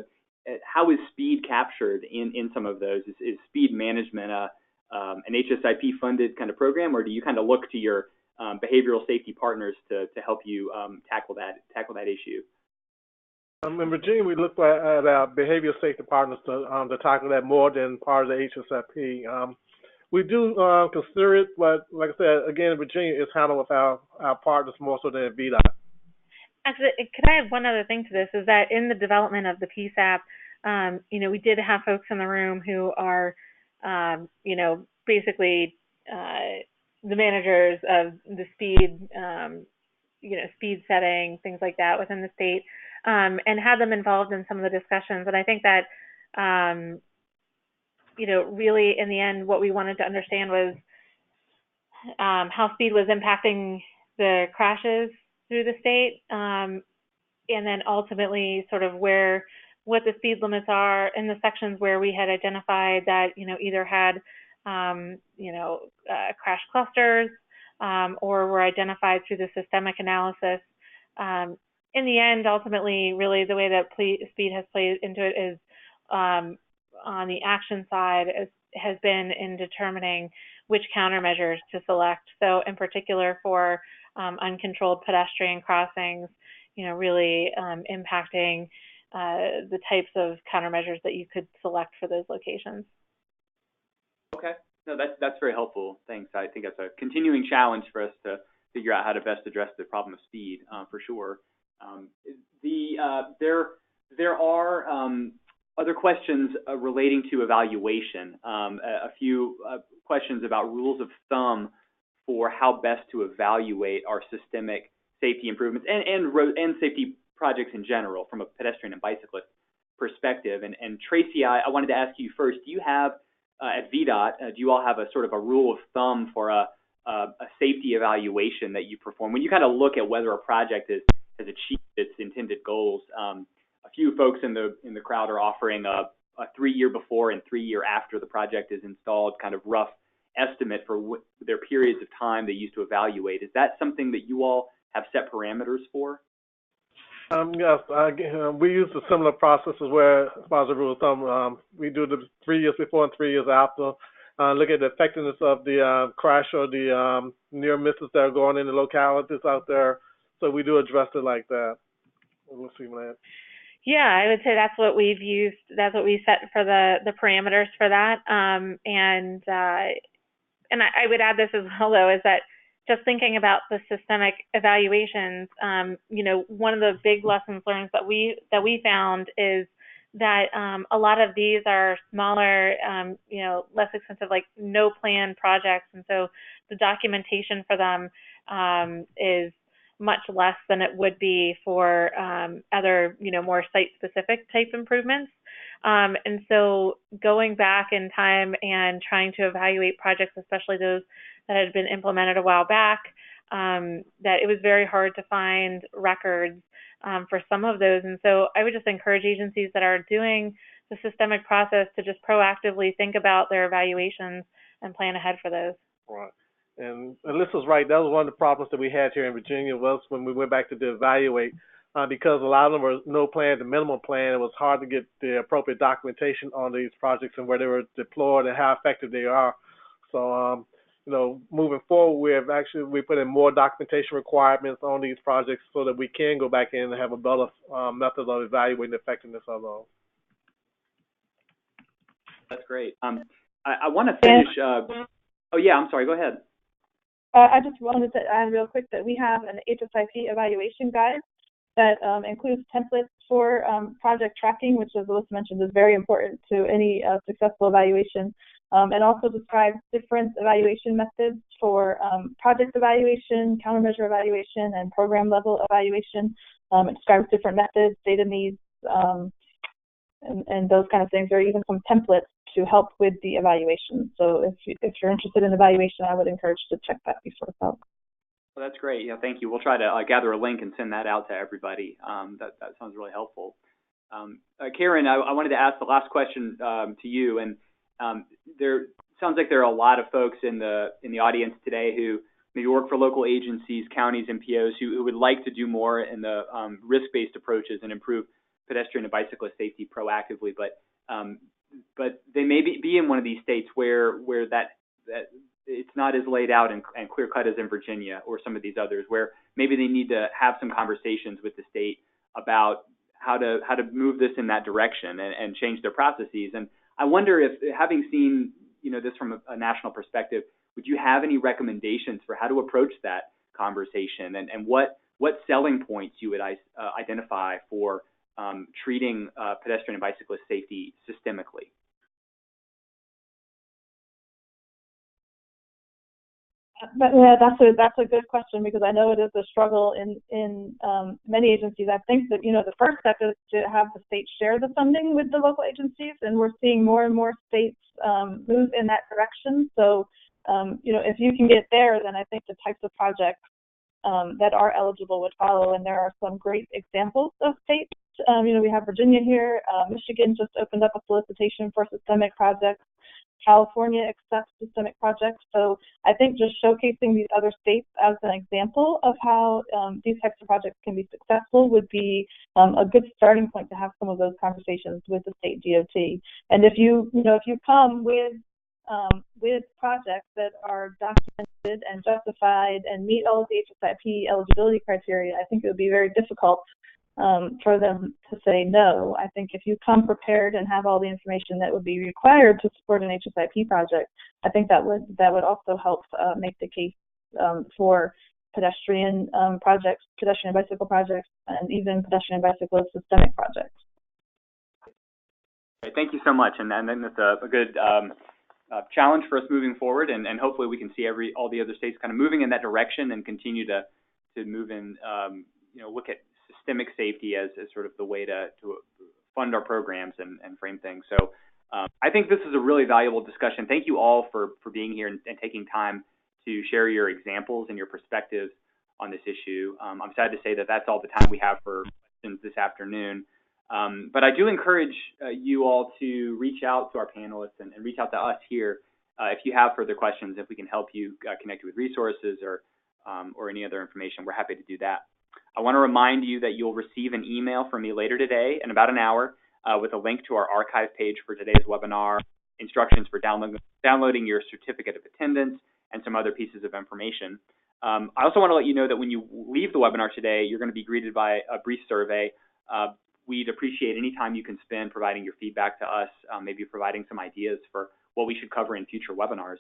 S1: how is speed captured in some of those? Is speed management an HSIP funded kind of program, or do you kind of look to your behavioral safety partners to help you tackle that issue?
S5: In Virginia, we look at our behavioral safety partners to tackle that more than part of the HSIP. We do consider it, but like I said, again, in Virginia, it's handled with our partners more so than VDOT.
S4: Actually, could I add one other thing to this? Is that in the development of the PSAP, we did have folks in the room who are, basically the managers of the speed, speed setting, things like that within the state, and had them involved in some of the discussions. And I think that, really in the end, what we wanted to understand was how speed was impacting the crashes through the state, and then ultimately sort of what the speed limits are in the sections where we had identified that, either had, crash clusters, or were identified through the systemic analysis. In the end, ultimately, really the way that speed has played into it is on the action side has been in determining which countermeasures to select. So in particular for uncontrolled pedestrian crossings, really impacting the types of countermeasures that you could select for those locations.
S1: Okay, no, that's very helpful. Thanks. I think that's a continuing challenge for us to figure out how to best address the problem of speed, for sure. There are other questions relating to evaluation. A few questions about rules of thumb for how best to evaluate our systemic safety improvements and safety projects in general from a pedestrian and bicyclist perspective. And Tracy, I wanted to ask you first, do you have, at VDOT, do you all have a sort of a rule of thumb for a safety evaluation that you perform? When you kind of look at whether a project has achieved its intended goals, a few folks in the crowd are offering a 3-year before and 3-year after the project is installed kind of rough estimate for their periods of time they use to evaluate. Is that something that you all have set parameters for?
S5: Yes, we use a similar processes where, as far as a rule of thumb, we do the 3 years before and 3 years after. Look at the effectiveness of the crash or the near misses that are going in the localities out there. So we do address it like that. We'll see, Lance.
S4: Yeah, I would say that's what we've used. That's what we set for the parameters for that. And I would add this as well, though, is that just thinking about the systemic evaluations, one of the big lessons learned that we found is that a lot of these are smaller, less expensive, like no plan projects, and so the documentation for them is much less than it would be for other, more site-specific type improvements. And so going back in time and trying to evaluate projects, especially those that had been implemented a while back, that it was very hard to find records for some of those. And so I would just encourage agencies that are doing the systemic process to just proactively think about their evaluations and plan ahead for those.
S5: Right. And Alyssa's right. That was one of the problems that we had here in Virginia was when we went back to evaluate, because a lot of them were no plan to minimum plan. It was hard to get the appropriate documentation on these projects and where they were deployed and how effective they are. So, moving forward, we put in more documentation requirements on these projects so that we can go back in and have a better method of evaluating the effectiveness of those.
S1: That's great. I want to finish. Oh yeah, I'm sorry. Go ahead.
S3: I just wanted to add real quick that we have an HSIP evaluation guide that includes templates for project tracking, which, as Alyssa mentioned, is very important to any successful evaluation, and also describes different evaluation methods for project evaluation, countermeasure evaluation, and program level evaluation. It describes different methods, data needs, and those kind of things. There are even some templates to help with the evaluation. So if you're interested in evaluation, I would encourage to check that before it's out.
S1: Well, that's great. Yeah, thank you. We'll try to gather a link and send that out to everybody. That sounds really helpful. Karen, I wanted to ask the last question to you. And there sounds like there are a lot of folks in the audience today who maybe work for local agencies, counties, MPOs who would like to do more in the risk-based approaches and improve pedestrian and bicyclist safety proactively, but they may be in one of these states where that it's not as laid out and clear cut as in Virginia or some of these others, where maybe they need to have some conversations with the state about how to move this in that direction and change their processes. And I wonder if, having seen this from a national perspective, would you have any recommendations for how to approach that conversation and what selling points you would identify for treating pedestrian and bicyclist safety systemically?
S3: But yeah, that's a good question, because I know it is a struggle in many agencies. I think that the first step is to have the state share the funding with the local agencies, and we're seeing more and more states move in that direction. So if you can get there, then I think the types of projects that are eligible would follow, and there are some great examples of states. We have Virginia here. Michigan just opened up a solicitation for systemic projects. California accepts systemic projects. So I think just showcasing these other states as an example of how these types of projects can be successful would be a good starting point to have some of those conversations with the state DOT. And if you come with projects that are documented and justified and meet all of the HSIP eligibility criteria, I think it would be very difficult for them to say no. I think if you come prepared and have all the information that would be required to support an HSIP project, I think that would also help make the case for pedestrian projects, pedestrian and bicycle projects, and even pedestrian and bicycle systemic projects.
S1: Thank you so much, and then that's a good challenge for us moving forward, and hopefully we can see all the other states kind of moving in that direction and continue to move in, look at systemic safety as sort of the way to fund our programs and frame things. So I think this is a really valuable discussion. Thank you all for being here and taking time to share your examples and your perspectives on this issue. I'm sad to say that that's all the time we have for questions this afternoon. But I do encourage you all to reach out to our panelists and reach out to us here if you have further questions, if we can help you connect with resources or any other information. We're happy to do that. I want to remind you that you'll receive an email from me later today in about an hour with a link to our archive page for today's webinar, instructions for downloading your certificate of attendance, and some other pieces of information. I also want to let you know that when you leave the webinar today, you're going to be greeted by a brief survey. We'd appreciate any time you can spend providing your feedback to us, maybe providing some ideas for what we should cover in future webinars.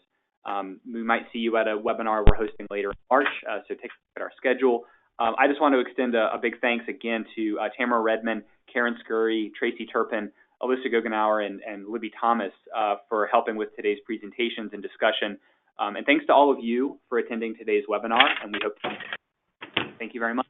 S1: We might see you at a webinar we're hosting later in March, so take a look at our schedule. I just want to extend a big thanks again to Tamara Redmond, Karen Scurry, Tracy Turpin, Alyssa Guggenauer, and Libby Thomas for helping with today's presentations and discussion. And thanks to all of you for attending today's webinar, and we hope to see you. Thank you very much.